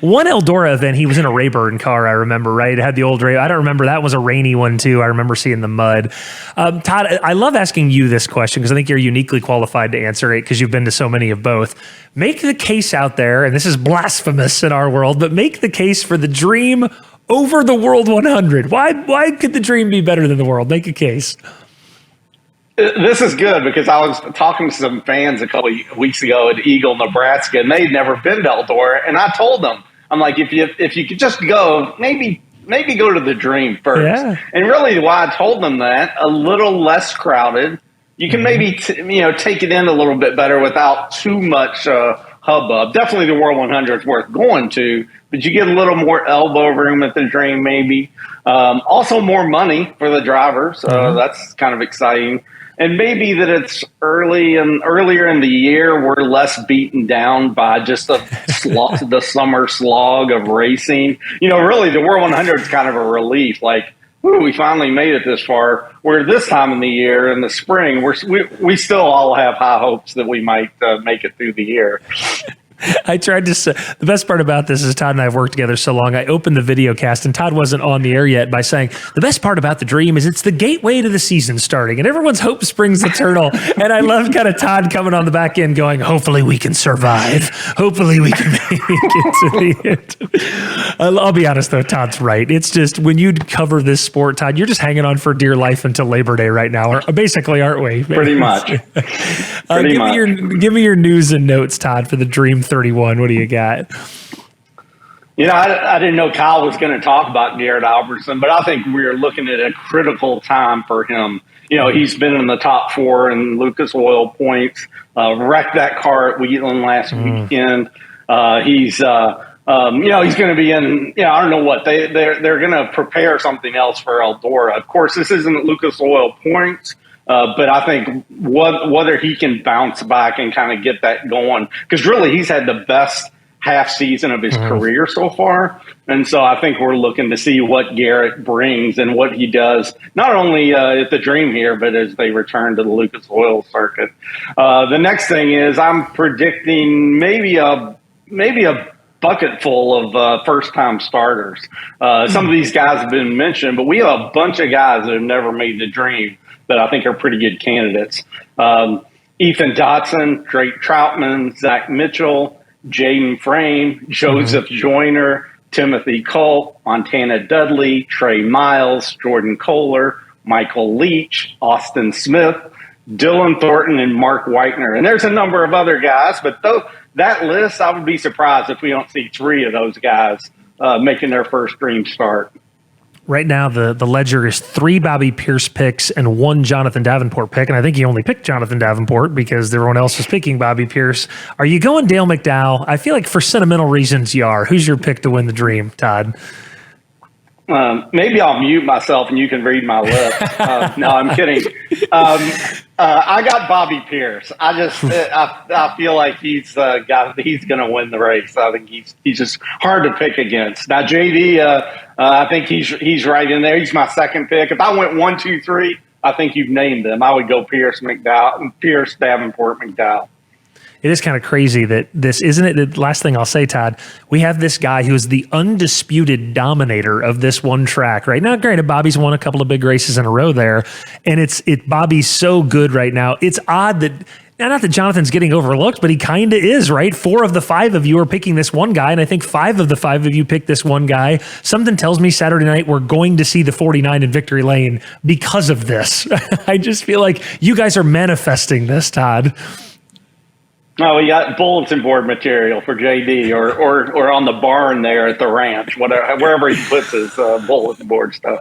One Eldora event, he was in a Rayburn car, I remember, right? It had the old Ray. I don't remember. That was a rainy one, too. I remember seeing the mud. Todd, I love asking you this question because I think you're uniquely qualified to answer it because you've been to so many of both. Make the case out there, and this is blasphemous in our world, but make the case for the Dream over the World 100. Why could the Dream be better than the World? Make a case. This is good because I was talking to some fans a couple of weeks ago at Eagle, Nebraska, and they'd never been to Eldora. And I told them, I'm like, if you could just go, maybe go to the Dream first. Yeah. And really, why I told them that, a little less crowded. You can maybe take it in a little bit better without too much hubbub. Definitely, the World 100 is worth going to, but you get a little more elbow room at the Dream, maybe. Also, more money for the drivers. That's kind of exciting. And maybe that it's earlier in the year, we're less beaten down by just the summer slog of racing. Really, the World 100 is kind of a relief. Like, we finally made it this far. Where this time in the year, in the spring, we still all have high hopes that we might make it through the year. I tried to say, the best part about this is Todd and I have worked together so long. I opened the video cast and Todd wasn't on the air yet by saying, the best part about the Dream is it's the gateway to the season starting and everyone's hope springs eternal. And I love kind of Todd coming on the back end going, hopefully we can survive. Hopefully we can make it to the end. I'll be honest though, Todd's right. It's just when you cover this sport, Todd, you're just hanging on for dear life until Labor Day right now, or basically, aren't we? Pretty much. Give me your news and notes, Todd, for the Dream 31. What do you got? I didn't know Kyle was going to talk about Garrett Albertson, but I think we're looking at a critical time for him. He's been in the top 4 in Lucas Oil points, wrecked that car at Wheatland last weekend. He's going to be in, I don't know what, they're going to prepare something else for Eldora. Of course, this isn't Lucas Oil points. But I think whether he can bounce back and kind of get that going, because really he's had the best half season of his career so far. And so I think we're looking to see what Garrett brings and what he does, not only at the Dream here, but as they return to the Lucas Oil circuit. The next thing is I'm predicting maybe a bucket full of first-time starters. Some of these guys have been mentioned, but we have a bunch of guys that have never made the Dream that I think are pretty good candidates. Ethan Dotson, Drake Troutman, Zach Mitchell, Jaden Frame, Joseph Joyner, Timothy Culp, Montana Dudley, Trey Miles, Jordan Kohler, Michael Leach, Austin Smith, Dylan Thornton, and Mark Whitener. And there's a number of other guys, but that list, I would be surprised if we don't see 3 of those guys making their first Dream start. Right now, the ledger is 3 Bobby Pierce picks and 1 Jonathan Davenport pick. And I think he only picked Jonathan Davenport because everyone else was picking Bobby Pierce. Are you going Dale McDowell? I feel like for sentimental reasons you are. Who's your pick to win the Dream, Todd? Maybe I'll mute myself and you can read my list. No, I'm kidding. I got Bobby Pierce. I feel like he's going to win the race. I think he's just hard to pick against. Now JD, I think he's right in there. He's my second pick. If I went 1, 2, 3, I think you've named them. I would go Pierce, Davenport, McDowell. It is kind of crazy that this, isn't it? The last thing I'll say, Todd, we have this guy who is the undisputed dominator of this one track right now. Granted, Bobby's won a couple of big races in a row there, and Bobby's so good right now. It's odd that, not that Jonathan's getting overlooked, but he kind of is, right? 4 of the 5 of you are picking this one guy, and I think 5 of the 5 of you picked this one guy. Something tells me Saturday night we're going to see the 49 in victory lane because of this. I just feel like you guys are manifesting this, Todd. No, we got bulletin board material for JD or on the barn there at the ranch, wherever he puts his bulletin board stuff.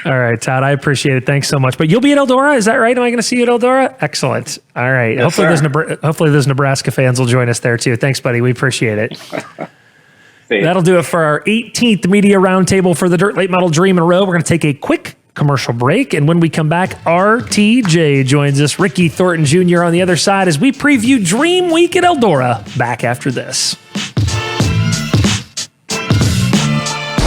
All right, Todd, I appreciate it. Thanks so much. But you'll be at Eldora, is that right? Am I going to see you at Eldora? Excellent. All right. Yes, hopefully those Nebraska fans will join us there too. Thanks, buddy. We appreciate it. That'll do it for our 18th Media Roundtable for the Dirt Late Model Dream in a Row. We're going to take a quick commercial break, and when we come back, RTJ joins us, Ricky Thornton Jr. on the other side as we preview Dream Week at Eldora. Back after this.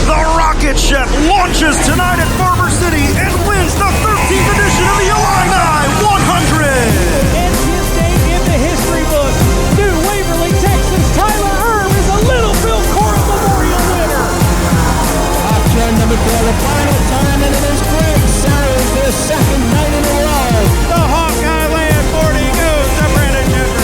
The Rocket Chef launches tonight at Barber City and wins the 13th edition of the Illini 100. And his name in the history book. New Waverly, Texas, Tyler Erb is a Little Bill Cora Memorial winner. Option number 12, the final time, and it is Greg Sarah's their second night in a row. The Hawkeye Land 40 goes to Brandon Jeffers.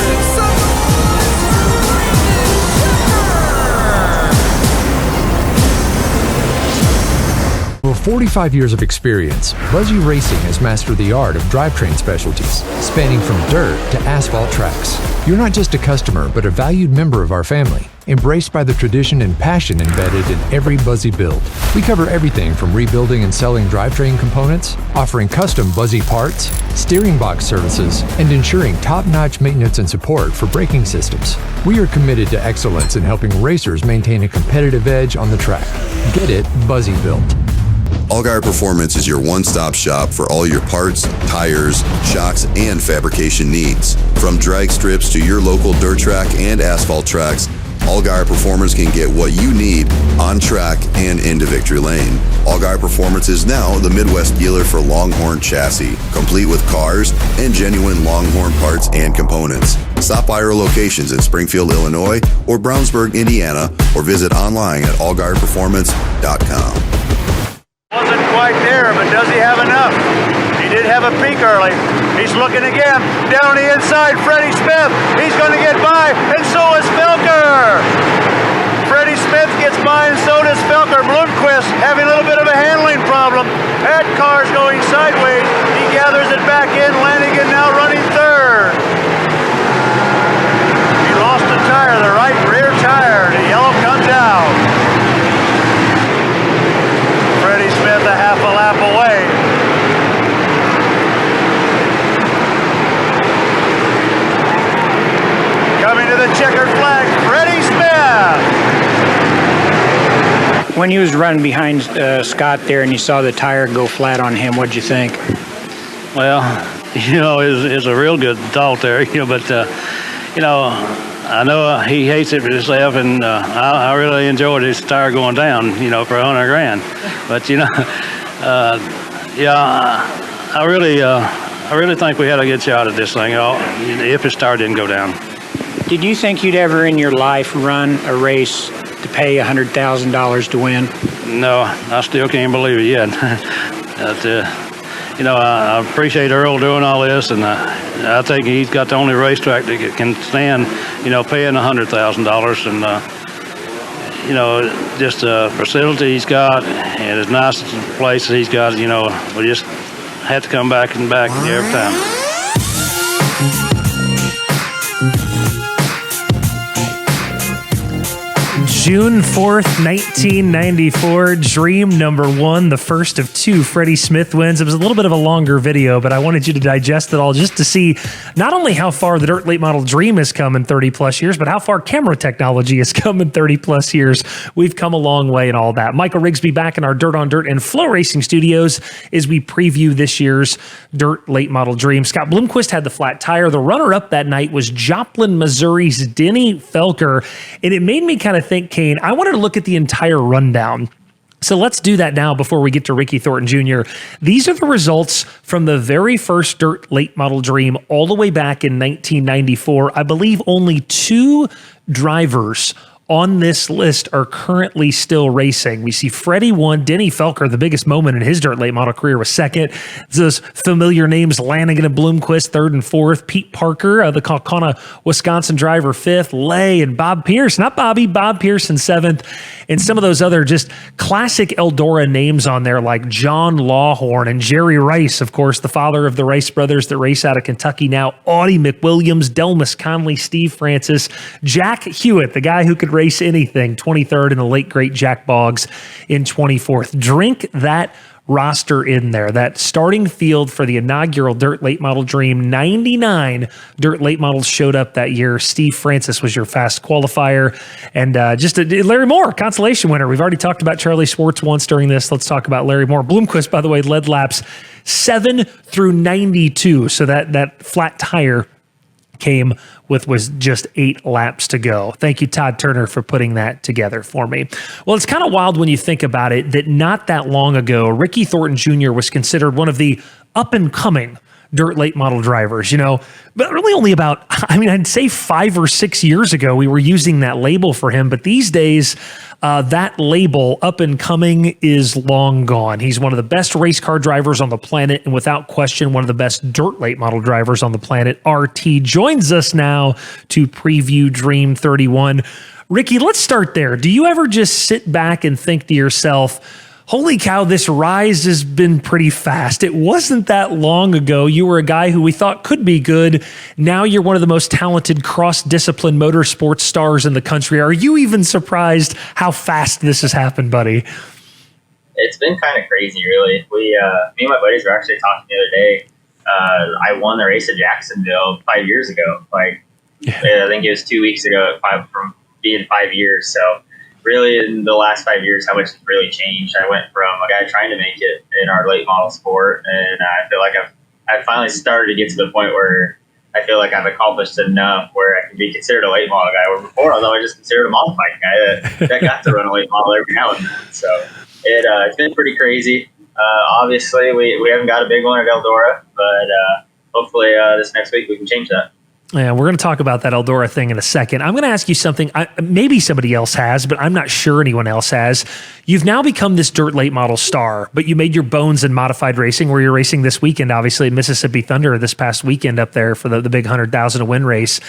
With 45 years of experience, Buzzy Racing has mastered the art of drivetrain specialties, spanning from dirt to asphalt tracks. You're not just a customer, but a valued member of our family, embraced by the tradition and passion embedded in every Buzzy build. We cover everything from rebuilding and selling drivetrain components, offering custom Buzzy parts, steering box services, and ensuring top-notch maintenance and support for braking systems. We are committed to excellence in helping racers maintain a competitive edge on the track. Get it Buzzy built. Allgaier Performance is your one-stop shop for all your parts, tires, shocks, and fabrication needs. From drag strips to your local dirt track and asphalt tracks, Allgaier Performance can get what you need on track and into victory lane. Allgaier Performance is now the Midwest dealer for Longhorn chassis, complete with cars and genuine Longhorn parts and components. Stop by our locations in Springfield, Illinois, or Brownsburg, Indiana, or visit online at allgaierperformance.com. Wasn't quite there, but does he have enough? He did have a peak early. He's looking again. Down the inside, Freddie Smith. He's going to get by, and so is Felker. Freddie Smith gets by, and so does Felker. Bloomquist having a little bit of a handling problem. That car's going sideways. He gathers it back in. Lanigan now running third. He lost a tire, the right rear tire. The yellow comes out. Freddie Smith a half a lap away. Coming to the checkered flag, Freddie Smith. When he was running behind Scott there and you saw the tire go flat on him, what'd you think? Well, it's a real good thought there, but, I know he hates it for himself, and I really enjoyed his tire going down, for $100,000. But I really think we had a good shot at this thing, if his tire didn't go down. Did you think you'd ever in your life run a race to pay $100,000 to win? No, I still can't believe it yet. But, I appreciate Earl doing all this, and I think he's got the only racetrack that can stand, paying $100,000, and just the facility he's got and as nice a place as he's got, we just have to come back and back every time. June 4th, 1994, Dream number 1, the first of 2 Freddie Smith wins. It was a little bit of a longer video, but I wanted you to digest it all just to see not only how far the dirt late model Dream has come in 30 plus years, but how far camera technology has come in 30 plus years. We've come a long way and all that. Michael Rigsby back in our Dirt on Dirt and FloRacing studios as we preview this year's dirt late model Dream. Scott Bloomquist had the flat tire. The runner-up that night was Joplin, Missouri's Denny Felker, and it made me kind of think, Kane, I wanted to look at the entire rundown. So let's do that now before we get to Ricky Thornton Jr. These are the results from the very first dirt late model Dream all the way back in 1994. I believe only 2 drivers on this list are currently still racing. We see Freddie won, Denny Felker, the biggest moment in his dirt late model career, was second. Those familiar names, Lanigan and Bloomquist, third and fourth. Pete Parker, the Kaukauna, Wisconsin driver, fifth. Lay and Bob Pierce, not Bobby, Bob Pearson, seventh. And some of those other just classic Eldora names on there, like John Lawhorn and Jerry Rice, of course, the father of the Rice brothers that race out of Kentucky now. Audie McWilliams, Delmas Conley, Steve Francis, Jack Hewitt, the guy who could race anything, 23rd, and the late great Jack Boggs in 24th. Drink that roster in there, that starting field for the inaugural dirt late model Dream. 99 dirt late models showed up that year. Steve Francis was your fast qualifier, and Larry Moore, consolation winner. We've already talked about Charlie Schwartz once during this. Let's talk about Larry Moore. Bloomquist, by the way, led laps 7 through 92, so that flat tire came with was just 8 laps to go. Thank you, Todd Turner, for putting that together for me. Well, it's kind of wild when you think about it that not that long ago, Ricky Thornton Jr. was considered one of the up-and-coming dirt late model drivers, but really only about, I'd say 5 or 6 years ago, we were using that label for him. But these days, that label, up and coming, is long gone. He's one of the best race car drivers on the planet, and without question, one of the best dirt late model drivers on the planet. RT joins us now to preview Dream 31. Ricky, let's start there. Do you ever just sit back and think to yourself, holy cow, this rise has been pretty fast? It wasn't that long ago you were a guy who we thought could be good. Now you're one of the most talented cross-discipline motorsports stars in the country. Are you even surprised how fast this has happened, buddy? It's been kind of crazy, really. Me and my buddies were actually talking the other day. I won the race at Jacksonville 5 years ago. I think it was 2 weeks ago from being 5 years. So really, in the last 5 years, how much has really changed. I went from a guy trying to make it in our late model sport, and I feel like I've finally started to get to the point where I feel like I've accomplished enough where I can be considered a late model guy. Where before I was always just considered a modified guy that got to run a late model every now and then. So it's been pretty crazy. Obviously, we haven't got a big one at Eldora, but hopefully this next week we can change that. Yeah, we're going to talk about that Eldora thing in a second. I'm going to ask you something maybe somebody else has, but I'm not sure anyone else has. You've now become this dirt late model star, but you made your bones in modified racing, where you're racing this weekend, obviously, at Mississippi Thunder this past weekend up there for the big 100,000 to win race.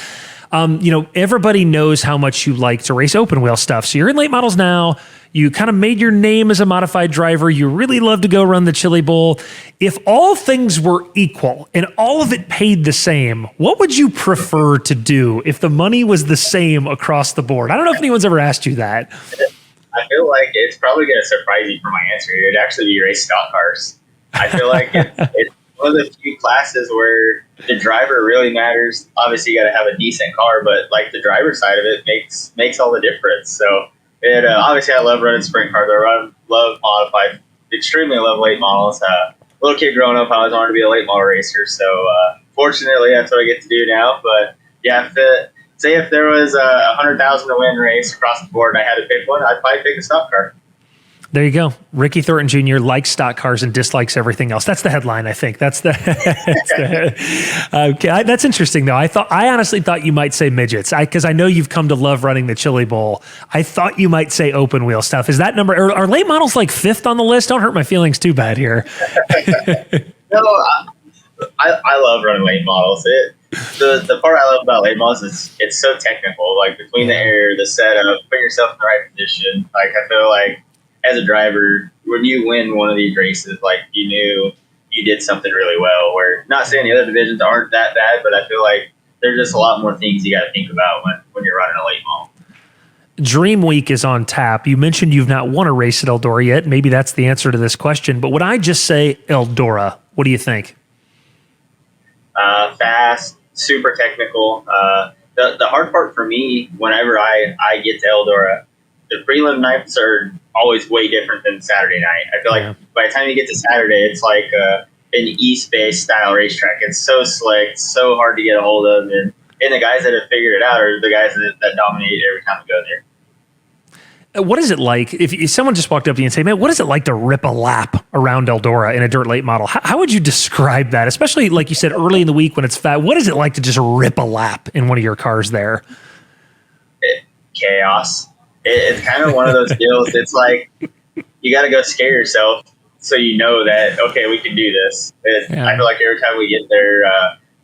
Everybody knows how much you like to race open wheel stuff. So you're in late models now. You kind of made your name as a modified driver. You really love to go run the Chili Bowl. If all things were equal and all of it paid the same, what would you prefer to do if the money was the same across the board? I don't know if anyone's ever asked you that. I feel like it's probably going to surprise you for my answer. It'd actually be race stock cars. I feel like it's one of the few classes where the driver really matters. Obviously, you got to have a decent car, but the driver side of it makes all the difference. So obviously, I love running sprint cars. I love modified, extremely love late models. Little kid growing up, I always wanted to be a late model racer. So fortunately, that's what I get to do now. But yeah, if there was a 100,000 to win race across the board and I had to pick one, I'd probably pick a stock car. There you go. Ricky Thornton Jr. likes stock cars and dislikes everything else. That's the headline, I think. That's okay. That's interesting, though. I honestly thought you might say midgets, because I know you've come to love running the Chili Bowl. I thought you might say open wheel stuff. Is that number? Are late models 5th on the list? Don't hurt my feelings too bad here. No, I love running late models. The part I love about late models is it's so technical. Between the air, the setup, putting yourself in the right position. I feel like, as a driver, when you win one of these races, you knew you did something really well. Where, not saying the other divisions aren't that bad, but I feel like there's just a lot more things you got to think about when you're running a late model. Dream Week is on tap. You mentioned you've not won a race at Eldora yet. Maybe that's the answer to this question. But would I just say Eldora? What do you think? Fast, super technical. The hard part for me, whenever I get to Eldora, the prelim nights are always way different than Saturday night. I feel like by the time you get to Saturday, it's like an East Bay style racetrack. It's so slick, so hard to get a hold of, and the guys that have figured it out are the guys that dominate every time we go there. What is it like if someone just walked up to you and say, man, what is it like to rip a lap around Eldora in a dirt late model? How would you describe that? Especially like you said, early in the week when it's fat. What is it like to just rip a lap in one of your cars there? Chaos. It's kind of one of those deals. It's like you got to go scare yourself so you know that, okay, we can do this. I feel like every time we get there,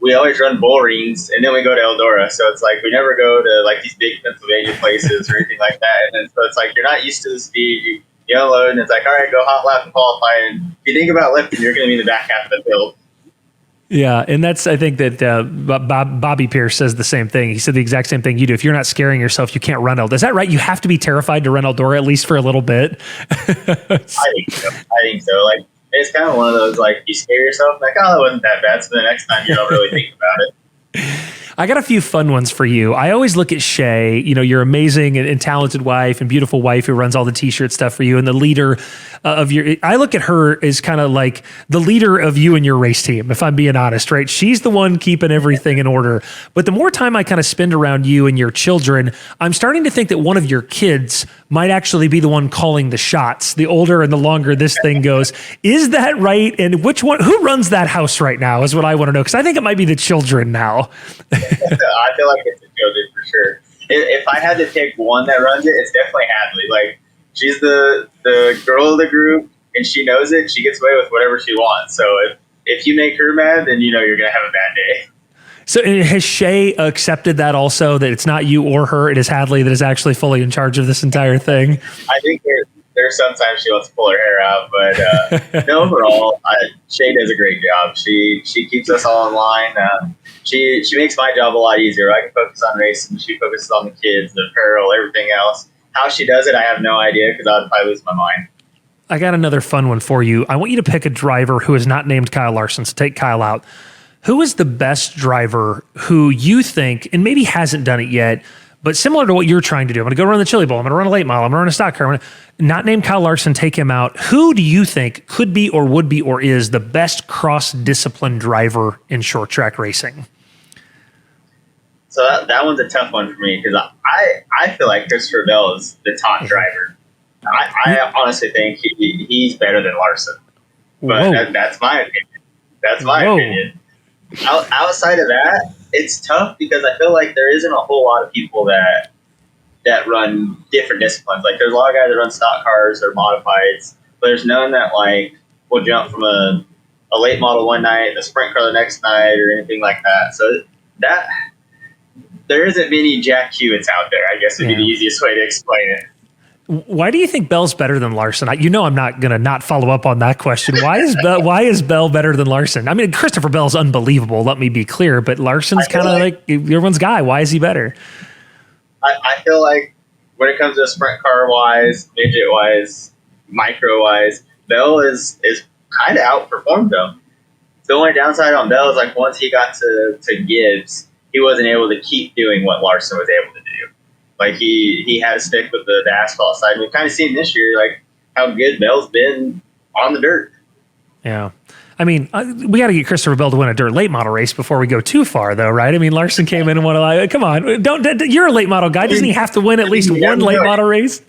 we always run bull rings, and then we go to Eldora. So it's like we never go to like these big Pennsylvania places or anything like that. And then, so it's like you're not used to the speed. You unload, and it's like, all right, go hot lap and qualify. And if you think about lifting, you're going to be in the back half of the field. Yeah, and that's, I think that Bobby Pierce says the same thing. He said the exact same thing you do. If you're not scaring yourself, you can't run Eldora. Is that right? You have to be terrified to run Eldora, at least for a little bit? I think so. Like, it's kind of one of those, like, you scare yourself, like, oh, that wasn't that bad. So the next time you don't really think about it. I got a few fun ones for you. I always look at Shay, you know, your amazing and talented wife and beautiful wife who runs all the t-shirt stuff for you, and the leader of your, I look at her as kind of like the leader of you and your race team, if I'm being honest, right? She's the one keeping everything in order. But the more time I kind of spend around you and your children, I'm starting to think that one of your kids might actually be the one calling the shots, the older and the longer this thing goes. Is that right? And which one, who runs that house right now is what I want to know, because I think it might be the children now. I feel like it's the children for sure. If I had to pick one that runs it, it's definitely Hadley. Like, she's the girl of the group, and she knows it. She gets away with whatever she wants. So if you make her mad, then you know you're going to have a bad day. So has Shay accepted that also, that it's not you or her, it is Hadley that is actually fully in charge of this entire thing? I think there's sometimes she wants to pull her hair out, but overall, Shay does a great job. She keeps us all in line. She makes my job a lot easier. I can focus on racing. She focuses on the kids, the apparel, everything else. How she does it, I have no idea, because I'd probably lose my mind. I got another fun one for you. I want you to pick a driver who is not named Kyle Larson, so take Kyle out. Who is the best driver who you think, and maybe hasn't done it yet, but similar to what you're trying to do? I'm going to go run the Chili Bowl. I'm going to run a late mile. I'm going to run a stock car. Not named Kyle Larson, take him out. Who do you think could be or would be or is the best cross-discipline driver in short track racing? So that one's a tough one for me, because I feel like Christopher Bell is the top driver. I honestly think he's better than Larson. But that's my opinion. That's my opinion. Outside of that, it's tough, because I feel like there isn't a whole lot of people that run different disciplines. Like, there's a lot of guys that run stock cars or modifieds, but there's none that like will jump from a late model one night and a sprint car the next night or anything like that. So that there isn't many Jack Hewitts out there, I guess would be the easiest way to explain it. Why do you think Bell's better than Larson? You know I'm not going to not follow up on that question. Why is Bell better than Larson? I mean, Christopher Bell's unbelievable, let me be clear, but Larson's kind of like everyone's guy. Why is he better? I feel like when it comes to sprint car wise, midget wise, micro wise, Bell is kind of outperformed them. The only downside on Bell is, like, once he got to Gibbs, he wasn't able to keep doing what Larson was able to do. Like, he had to stick with the asphalt side. And we've kind of seen this year, like, how good Bell's been on the dirt. Yeah. I mean, we got to get Christopher Bell to win a dirt late model race before we go too far, though, right? I mean, Larson came in and won come on. You're a late model guy. Doesn't he have to win at least one late model race?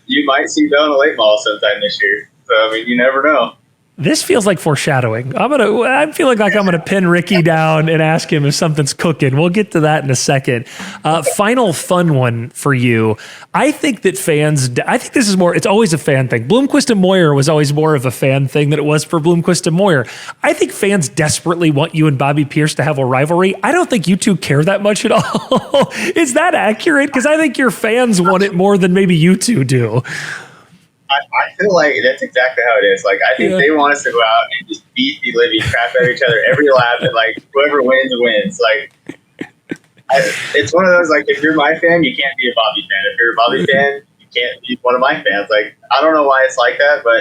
You might see Bell in a late model sometime this year. So, I mean, you never know. This feels like foreshadowing. I'm feeling like I'm gonna pin Ricky down and ask him if something's cooking. We'll get to that in a second. Final fun one for you. I think that I think this is more, it's always a fan thing. Bloomquist and Moyer was always more of a fan thing than it was for Bloomquist and Moyer. I think fans desperately want you and Bobby Pierce to have a rivalry. I don't think you two care that much at all. Is that accurate? Because I think your fans want it more than maybe you two do. I feel like that's exactly how it is. Like, I think they want us to go out and just beat the living crap out of each other every lap, and like whoever wins wins. Like, It's one of those, like, if you're my fan, you can't be a Bobby fan. If you're a Bobby fan, you can't be one of my fans. Like, I don't know why it's like that, but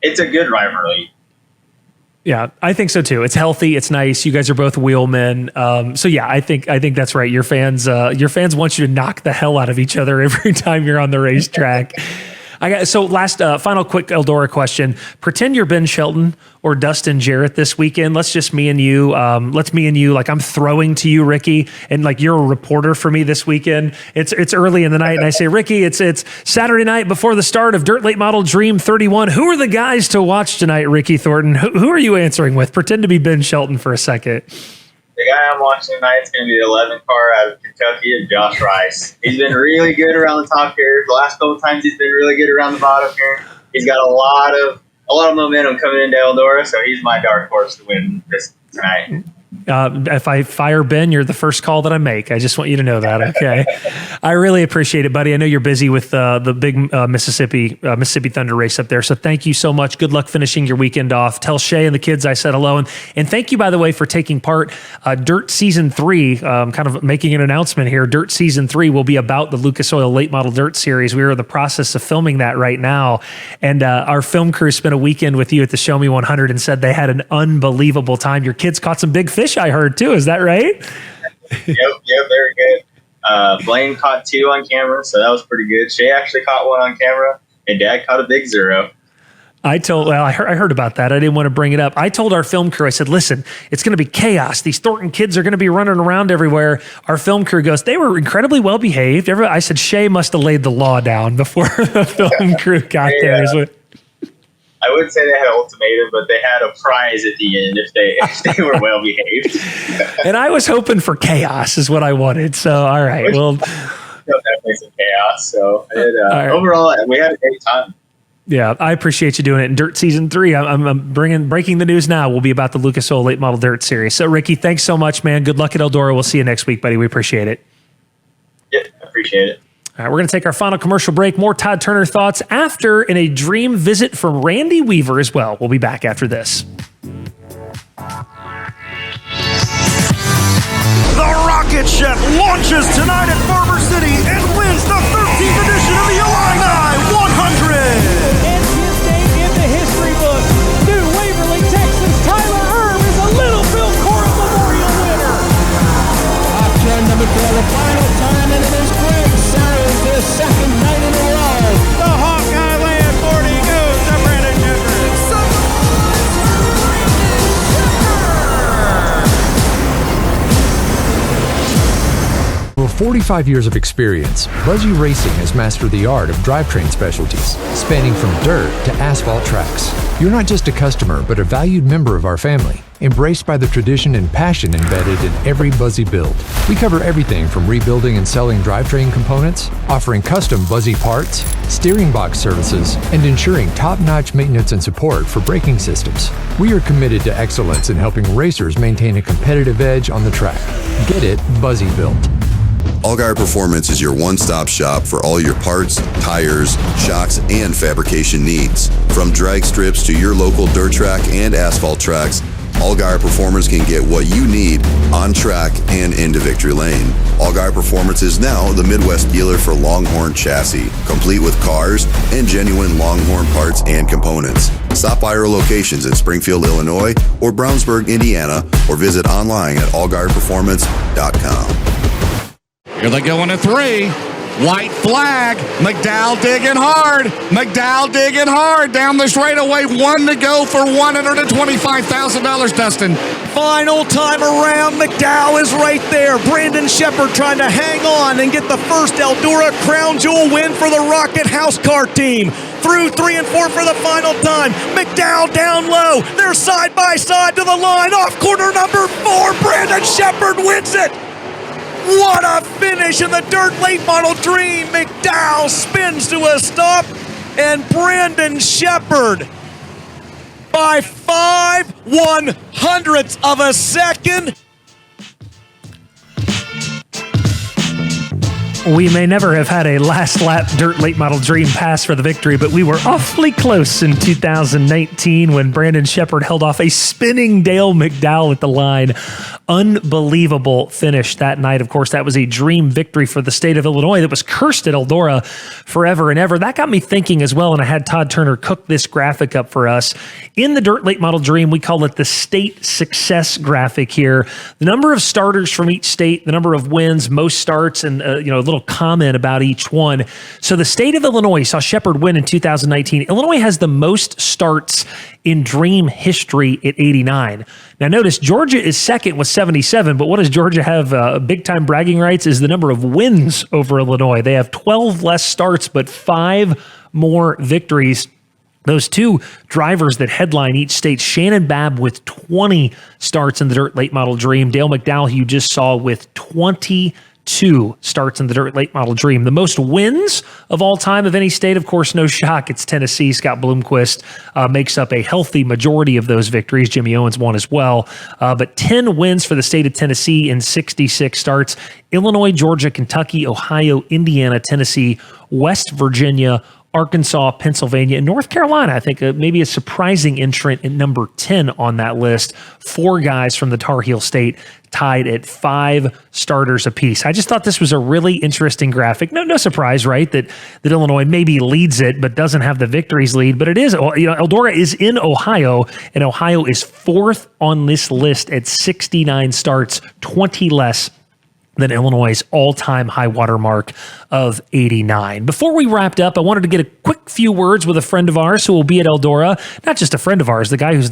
it's a good rivalry. Yeah, I think so too. It's healthy. It's nice. You guys are both wheelmen. So yeah, I think that's right. Your fans want you to knock the hell out of each other every time you're on the racetrack. Last final quick Eldora question. Pretend you're Ben Shelton or Dustin Jarrett this weekend. Let's just me and you. Like, I'm throwing to you, Ricky, and like you're a reporter for me this weekend. It's early in the night, and I say, Ricky, it's Saturday night before the start of Dirt Late Model Dream 31. Who are the guys to watch tonight, Ricky Thornton? Who are you answering with? Pretend to be Ben Shelton for a second. The guy I'm watching tonight is going to be the 11 car out of Kentucky, and Josh Rice. He's been really good around the top here. The last couple of times he's been really good around the bottom here. He's got a lot of momentum coming into Eldora, so he's my dark horse to win this tonight. If I fire Ben, you're the first call that I make. I just want you to know that, okay? I really appreciate it, buddy. I know you're busy with the big Mississippi Thunder race up there, so thank you so much. Good luck finishing your weekend off. Tell Shay and the kids I said hello, and thank you, by the way, for taking part. Dirt Season 3, kind of making an announcement here. Dirt Season 3 will be about the Lucas Oil Late Model Dirt Series. We are in the process of filming that right now, and our film crew spent a weekend with you at the Show Me 100 and said they had an unbelievable time. Your kids caught some big fish, I heard, too. Is that right? Yep, very good. Blaine caught 2 on camera, so that was pretty good. Shay actually caught 1 on camera, and Dad caught a big 0. I heard about that. I didn't want to bring it up. I told our film crew, I said, listen, it's going to be chaos. These Thornton kids are going to be running around everywhere. Our film crew goes, they were incredibly well behaved. I said, Shay must have laid the law down before the film crew got there. I wouldn't say they had an ultimatum, but they had a prize at the end if they were well behaved. And I was hoping for chaos is what I wanted. So, all right. Well, definitely some chaos. So, right. Overall, we had a great time. Yeah, I appreciate you doing it. In Dirt Season 3, I'm breaking the news now. Will be about the Lucas Oil Late Model Dirt Series. So, Ricky, thanks so much, man. Good luck at Eldora. We'll see you next week, buddy. We appreciate it. Yeah, appreciate it. All right, we're going to take our final commercial break. More Todd Turner thoughts after, and a dream visit from Randy Weaver as well. We'll be back after this. The Rocket Chef launches tonight at Barber City and wins the 13th edition of the Illini 100. And his name in the history books. New Waverly, Texas, Tyler Erb is a Little Bill Cora Memorial winner. Option number 12, the final time, and it is Greg Sarah's his second night in a row. The Hawkeye Land 40 goes to Brandon Shepard. With 45 years of experience, Buzzy Racing has mastered the art of drivetrain specialties, spanning from dirt to asphalt tracks. You're not just a customer, but a valued member of our family, embraced by the tradition and passion embedded in every Buzzy build. We cover everything from rebuilding and selling drivetrain components, offering custom Buzzy parts, steering box services, and ensuring top-notch maintenance and support for braking systems. We are committed to excellence in helping racers maintain a competitive edge on the track. Get it Buzzy built. Allgaier Performance is your one-stop shop for all your parts, tires, shocks, and fabrication needs. From drag strips to your local dirt track and asphalt tracks, Allgaier Performance can get what you need on track and into victory lane. Allgaier Performance is now the Midwest dealer for Longhorn chassis, complete with cars and genuine Longhorn parts and components. Stop by our locations in Springfield, Illinois, or Brownsburg, Indiana, or visit online at allgaierperformance.com. Here they go in a 3. White flag. McDowell digging hard. McDowell digging hard down the straightaway. 1 to go for $125,000, Dustin. Final time around, McDowell is right there. Brandon Shepard trying to hang on and get the first Eldora Crown Jewel win for the Rocket House Car team. Through 3 and 4 for the final time. McDowell down low. They're side by side to the line. Off corner number 4. Brandon Shepard wins it. What a finish in the Dirt Late Model Dream. McDowell spins to a stop, and Brandon Shepard, by 5/100ths of a second. We may never have had a last lap Dirt Late Model Dream pass for the victory, but we were awfully close in 2019 when Brandon Shepard held off a spinning Dale McDowell at the line. unbelievable finish that night. Of course, that was a dream victory for the state of Illinois that was cursed at Eldora forever and ever. That got me thinking as well, and I had Todd Turner cook this graphic up for us. In the Dirt Late Model Dream, we call it the state success graphic here. The number of starters from each state, the number of wins, most starts, and a little comment about each one. So the state of Illinois saw Shepherd win in 2019. Illinois has the most starts in Dream history at 89. Now notice Georgia is second with 77, but what does Georgia have big-time bragging rights is the number of wins over Illinois. They have 12 less starts, but 5 more victories. Those two drivers that headline each state, Shannon Babb with 20 starts in the Dirt Late Model Dream, Dale McDowell, who you just saw, with 22 starts in the Dirt Late Model Dream. The most wins of all time of any state, of course, no shock, it's Tennessee. Scott Bloomquist makes up a healthy majority of those victories. Jimmy Owens won as well. But 10 wins for the state of Tennessee in 66 starts. Illinois, Georgia, Kentucky, Ohio, Indiana, Tennessee, West Virginia, Arkansas, Pennsylvania, and North Carolina. I think maybe a surprising entrant at number 10 on that list. 4 guys from the Tar Heel State tied at 5 starters apiece. I just thought this was a really interesting graphic. No surprise, right? That Illinois maybe leads it, but doesn't have the victories lead. But it is, Eldora is in Ohio, and Ohio is 4th on this list at 69 starts, 20 less than Illinois' all-time high water mark of 89. Before we wrapped up, I wanted to get a quick few words with a friend of ours who will be at Eldora. Not just a friend of ours, the guy who's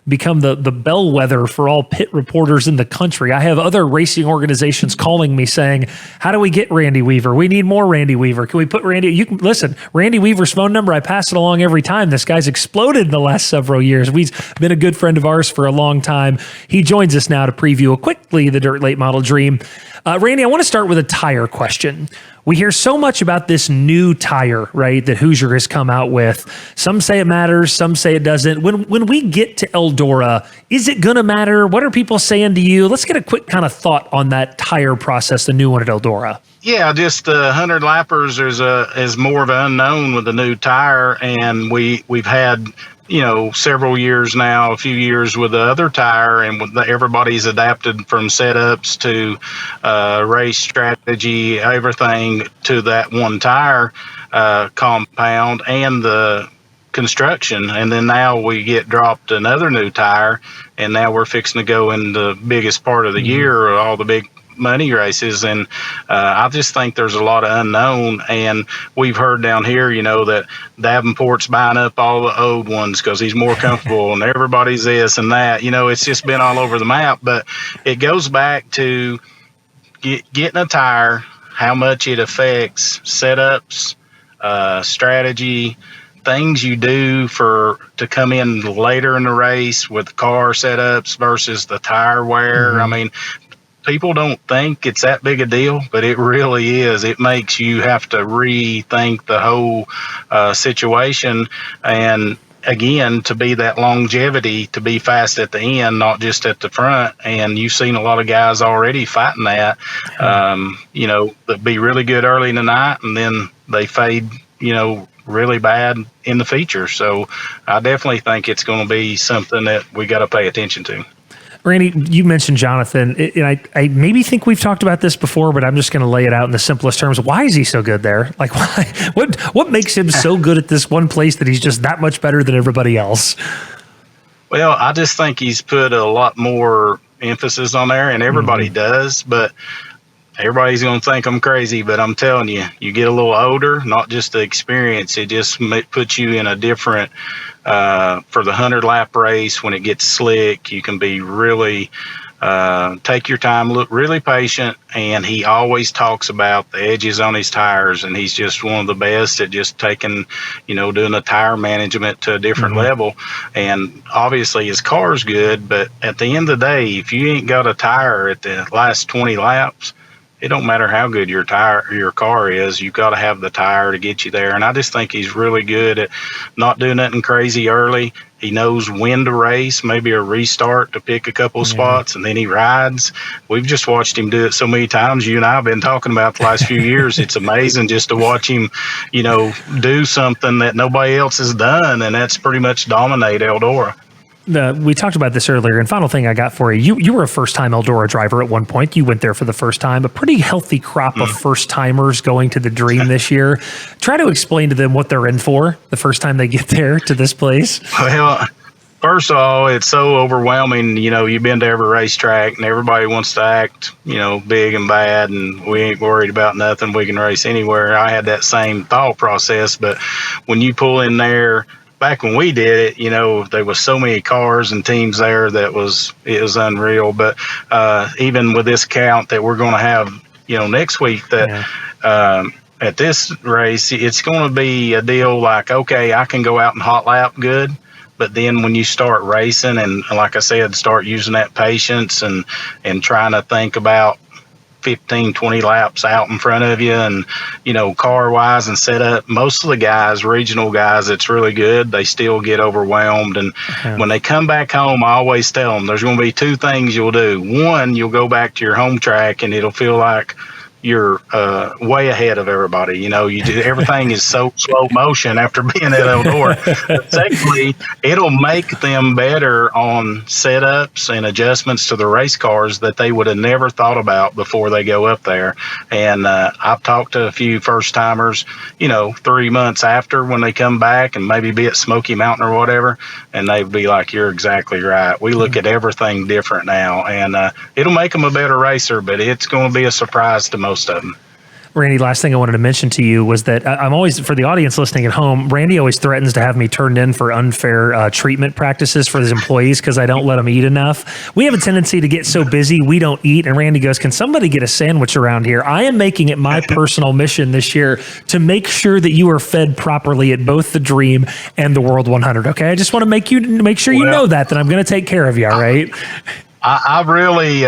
become the bellwether for all pit reporters in the country. I have other racing organizations calling me saying, how do we get Randy Weaver? We need more Randy Weaver. Can we put Randy? You can listen, Randy Weaver's phone number, I pass it along every time. This guy's exploded in the last several years. He's been a good friend of ours for a long time. He joins us now to preview quickly the Dirt Late Model Dream. Randy, I want to start with a tire question. We hear so much about this new tire, right, that Hoosier has come out with. Some say it matters, some say it doesn't. When we get to Eldora, is it going to matter? What are people saying to you? Let's get a quick kind of thought on that tire process, the new one at Eldora. Yeah, just the 100 lappers is more of an unknown with the new tire, and we've had several years now, a few years with the other tire, and everybody's adapted from setups to race strategy, everything to that one tire compound and the construction. And then now we get dropped another new tire, and now we're fixing to go in the biggest part of the year, all the big money races, and I just think there's a lot of unknown. And we've heard down here, that Davenport's buying up all the old ones because he's more comfortable, and everybody's this and that. It's just been all over the map. But it goes back to getting a tire, how much it affects setups, strategy, things you do to come in later in the race with car setups versus the tire wear. I mean, people don't think it's that big a deal, but it really is. It makes you have to rethink the whole situation. And again, to be that longevity, to be fast at the end, not just at the front. And you've seen a lot of guys already fighting that, that be really good early in the night, and then they fade, really bad in the feature. So I definitely think it's going to be something that we got to pay attention to. Randy, you mentioned Jonathan, and I maybe think we've talked about this before, but I'm just going to lay it out in the simplest terms. Why is he so good there? Like, why? What makes him so good at this one place that he's just that much better than everybody else? Well, I just think he's put a lot more emphasis on there, and everybody does, but everybody's going to think I'm crazy, but I'm telling you, you get a little older, not just the experience, it just puts you in a different for the 100-lap race. When it gets slick, you can be really take your time, look really patient, and he always talks about the edges on his tires, and he's just one of the best at just taking, doing the tire management to a different level. And obviously his car's good, but at the end of the day, if you ain't got a tire at the last 20 laps, it don't matter how good your car is, you got to have the tire to get you there. And I just think he's really good at not doing nothing crazy early. He knows when to race, maybe a restart to pick a couple of spots, and then he rides. We've just watched him do it so many times. You and I have been talking about the last few years. It's amazing just to watch him, do something that nobody else has done, and that's pretty much dominate Eldora. we talked about this earlier, and final thing I got for you. You were a first-time Eldora driver at one point. You went there for the first time. A pretty healthy crop of first-timers going to the Dream this year. Try to explain to them what they're in for the first time they get there to this place. Well, first of all, it's so overwhelming. You know, you've been to every racetrack, and everybody wants to act, you know, big and bad, and we ain't worried about nothing. We can race anywhere. I had that same thought process, but when you pull in there, back when we did it, you know, there was so many cars and teams there that it was unreal. But even with this count that we're going to have, you know, next week, that at this race, it's going to be a deal like, okay, I can go out and hot lap good. But then when you start racing and, like I said, start using that patience and trying to think about 15, 20 laps out in front of you and, you know, car wise and setup, most of the guys, regional guys, it's really good. They still get overwhelmed. And when they come back home, I always tell them there's going to be two things you'll do. One, you'll go back to your home track and it'll feel like you're way ahead of everybody. You know, everything is so slow motion after being at Eldora. Secondly, it'll make them better on setups and adjustments to the race cars that they would have never thought about before they go up there. And I've talked to a few first timers, you know, 3 months after when they come back and maybe be at Smoky Mountain or whatever, and they'd be like, "You're exactly right. We look at everything different now," and it'll make them a better racer, but it's going to be a surprise to most of them. Randy, last thing I wanted to mention to you was that I'm always, for the audience listening at home, Randy always threatens to have me turned in for unfair treatment practices for his employees because I don't let them eat enough. We have a tendency to get so busy we don't eat, and Randy goes, "Can somebody get a sandwich around here?" I am making it my personal mission this year to make sure that you are fed properly at both the Dream and the World 100, okay? I just want to make sure you know that I'm going to take care of you, all right? I really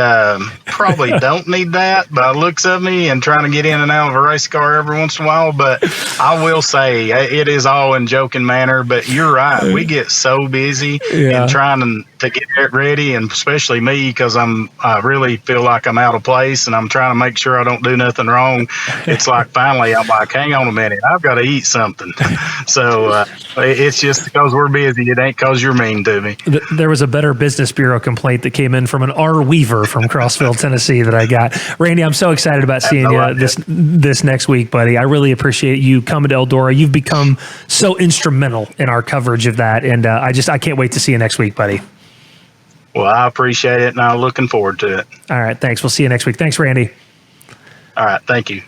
probably don't need that by the looks of me and trying to get in and out of a race car every once in a while. But I will say it is all in joking manner. But you're right. We get so busy in trying to get it ready, and especially me because I really feel like I'm out of place and I'm trying to make sure I don't do nothing wrong. It's like finally I'm like, hang on a minute, I've got to eat something. So it's just because we're busy. It ain't because you're mean to me. There was a Better Business Bureau complaint that came in from an R. Weaver from Crossville, Tennessee that I got. Randy, I'm so excited about seeing you this next week, buddy. I really appreciate you coming to Eldora. You've become so instrumental in our coverage of that, and I can't wait to see you next week, buddy. Well, I appreciate it, and I'm looking forward to it. All right, thanks. We'll see you next week. Thanks, Randy. All right, thank you.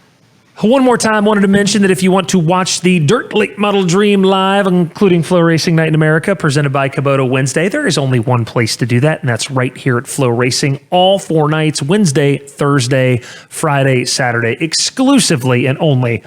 One more time, wanted to mention that if you want to watch the Dirt Late Model Dream live, including FloRacing Night in America, presented by Kubota Wednesday, there is only one place to do that, and that's right here at FloRacing. All 4 nights, Wednesday, Thursday, Friday, Saturday, exclusively and only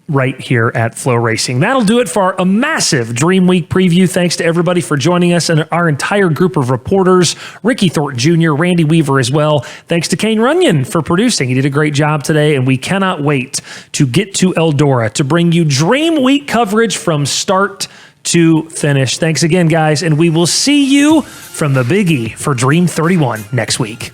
right here at FloRacing. That'll do it for a massive Dream Week preview. Thanks to everybody for joining us and our entire group of reporters, Ricky Thornton Jr., Randy Weaver as well. Thanks to Kane Runyon for producing. He did a great job today, and we cannot wait to get to Eldora to bring you Dream Week coverage from start to finish. Thanks again, guys, and we will see you from the Big E for Dream 31 next week.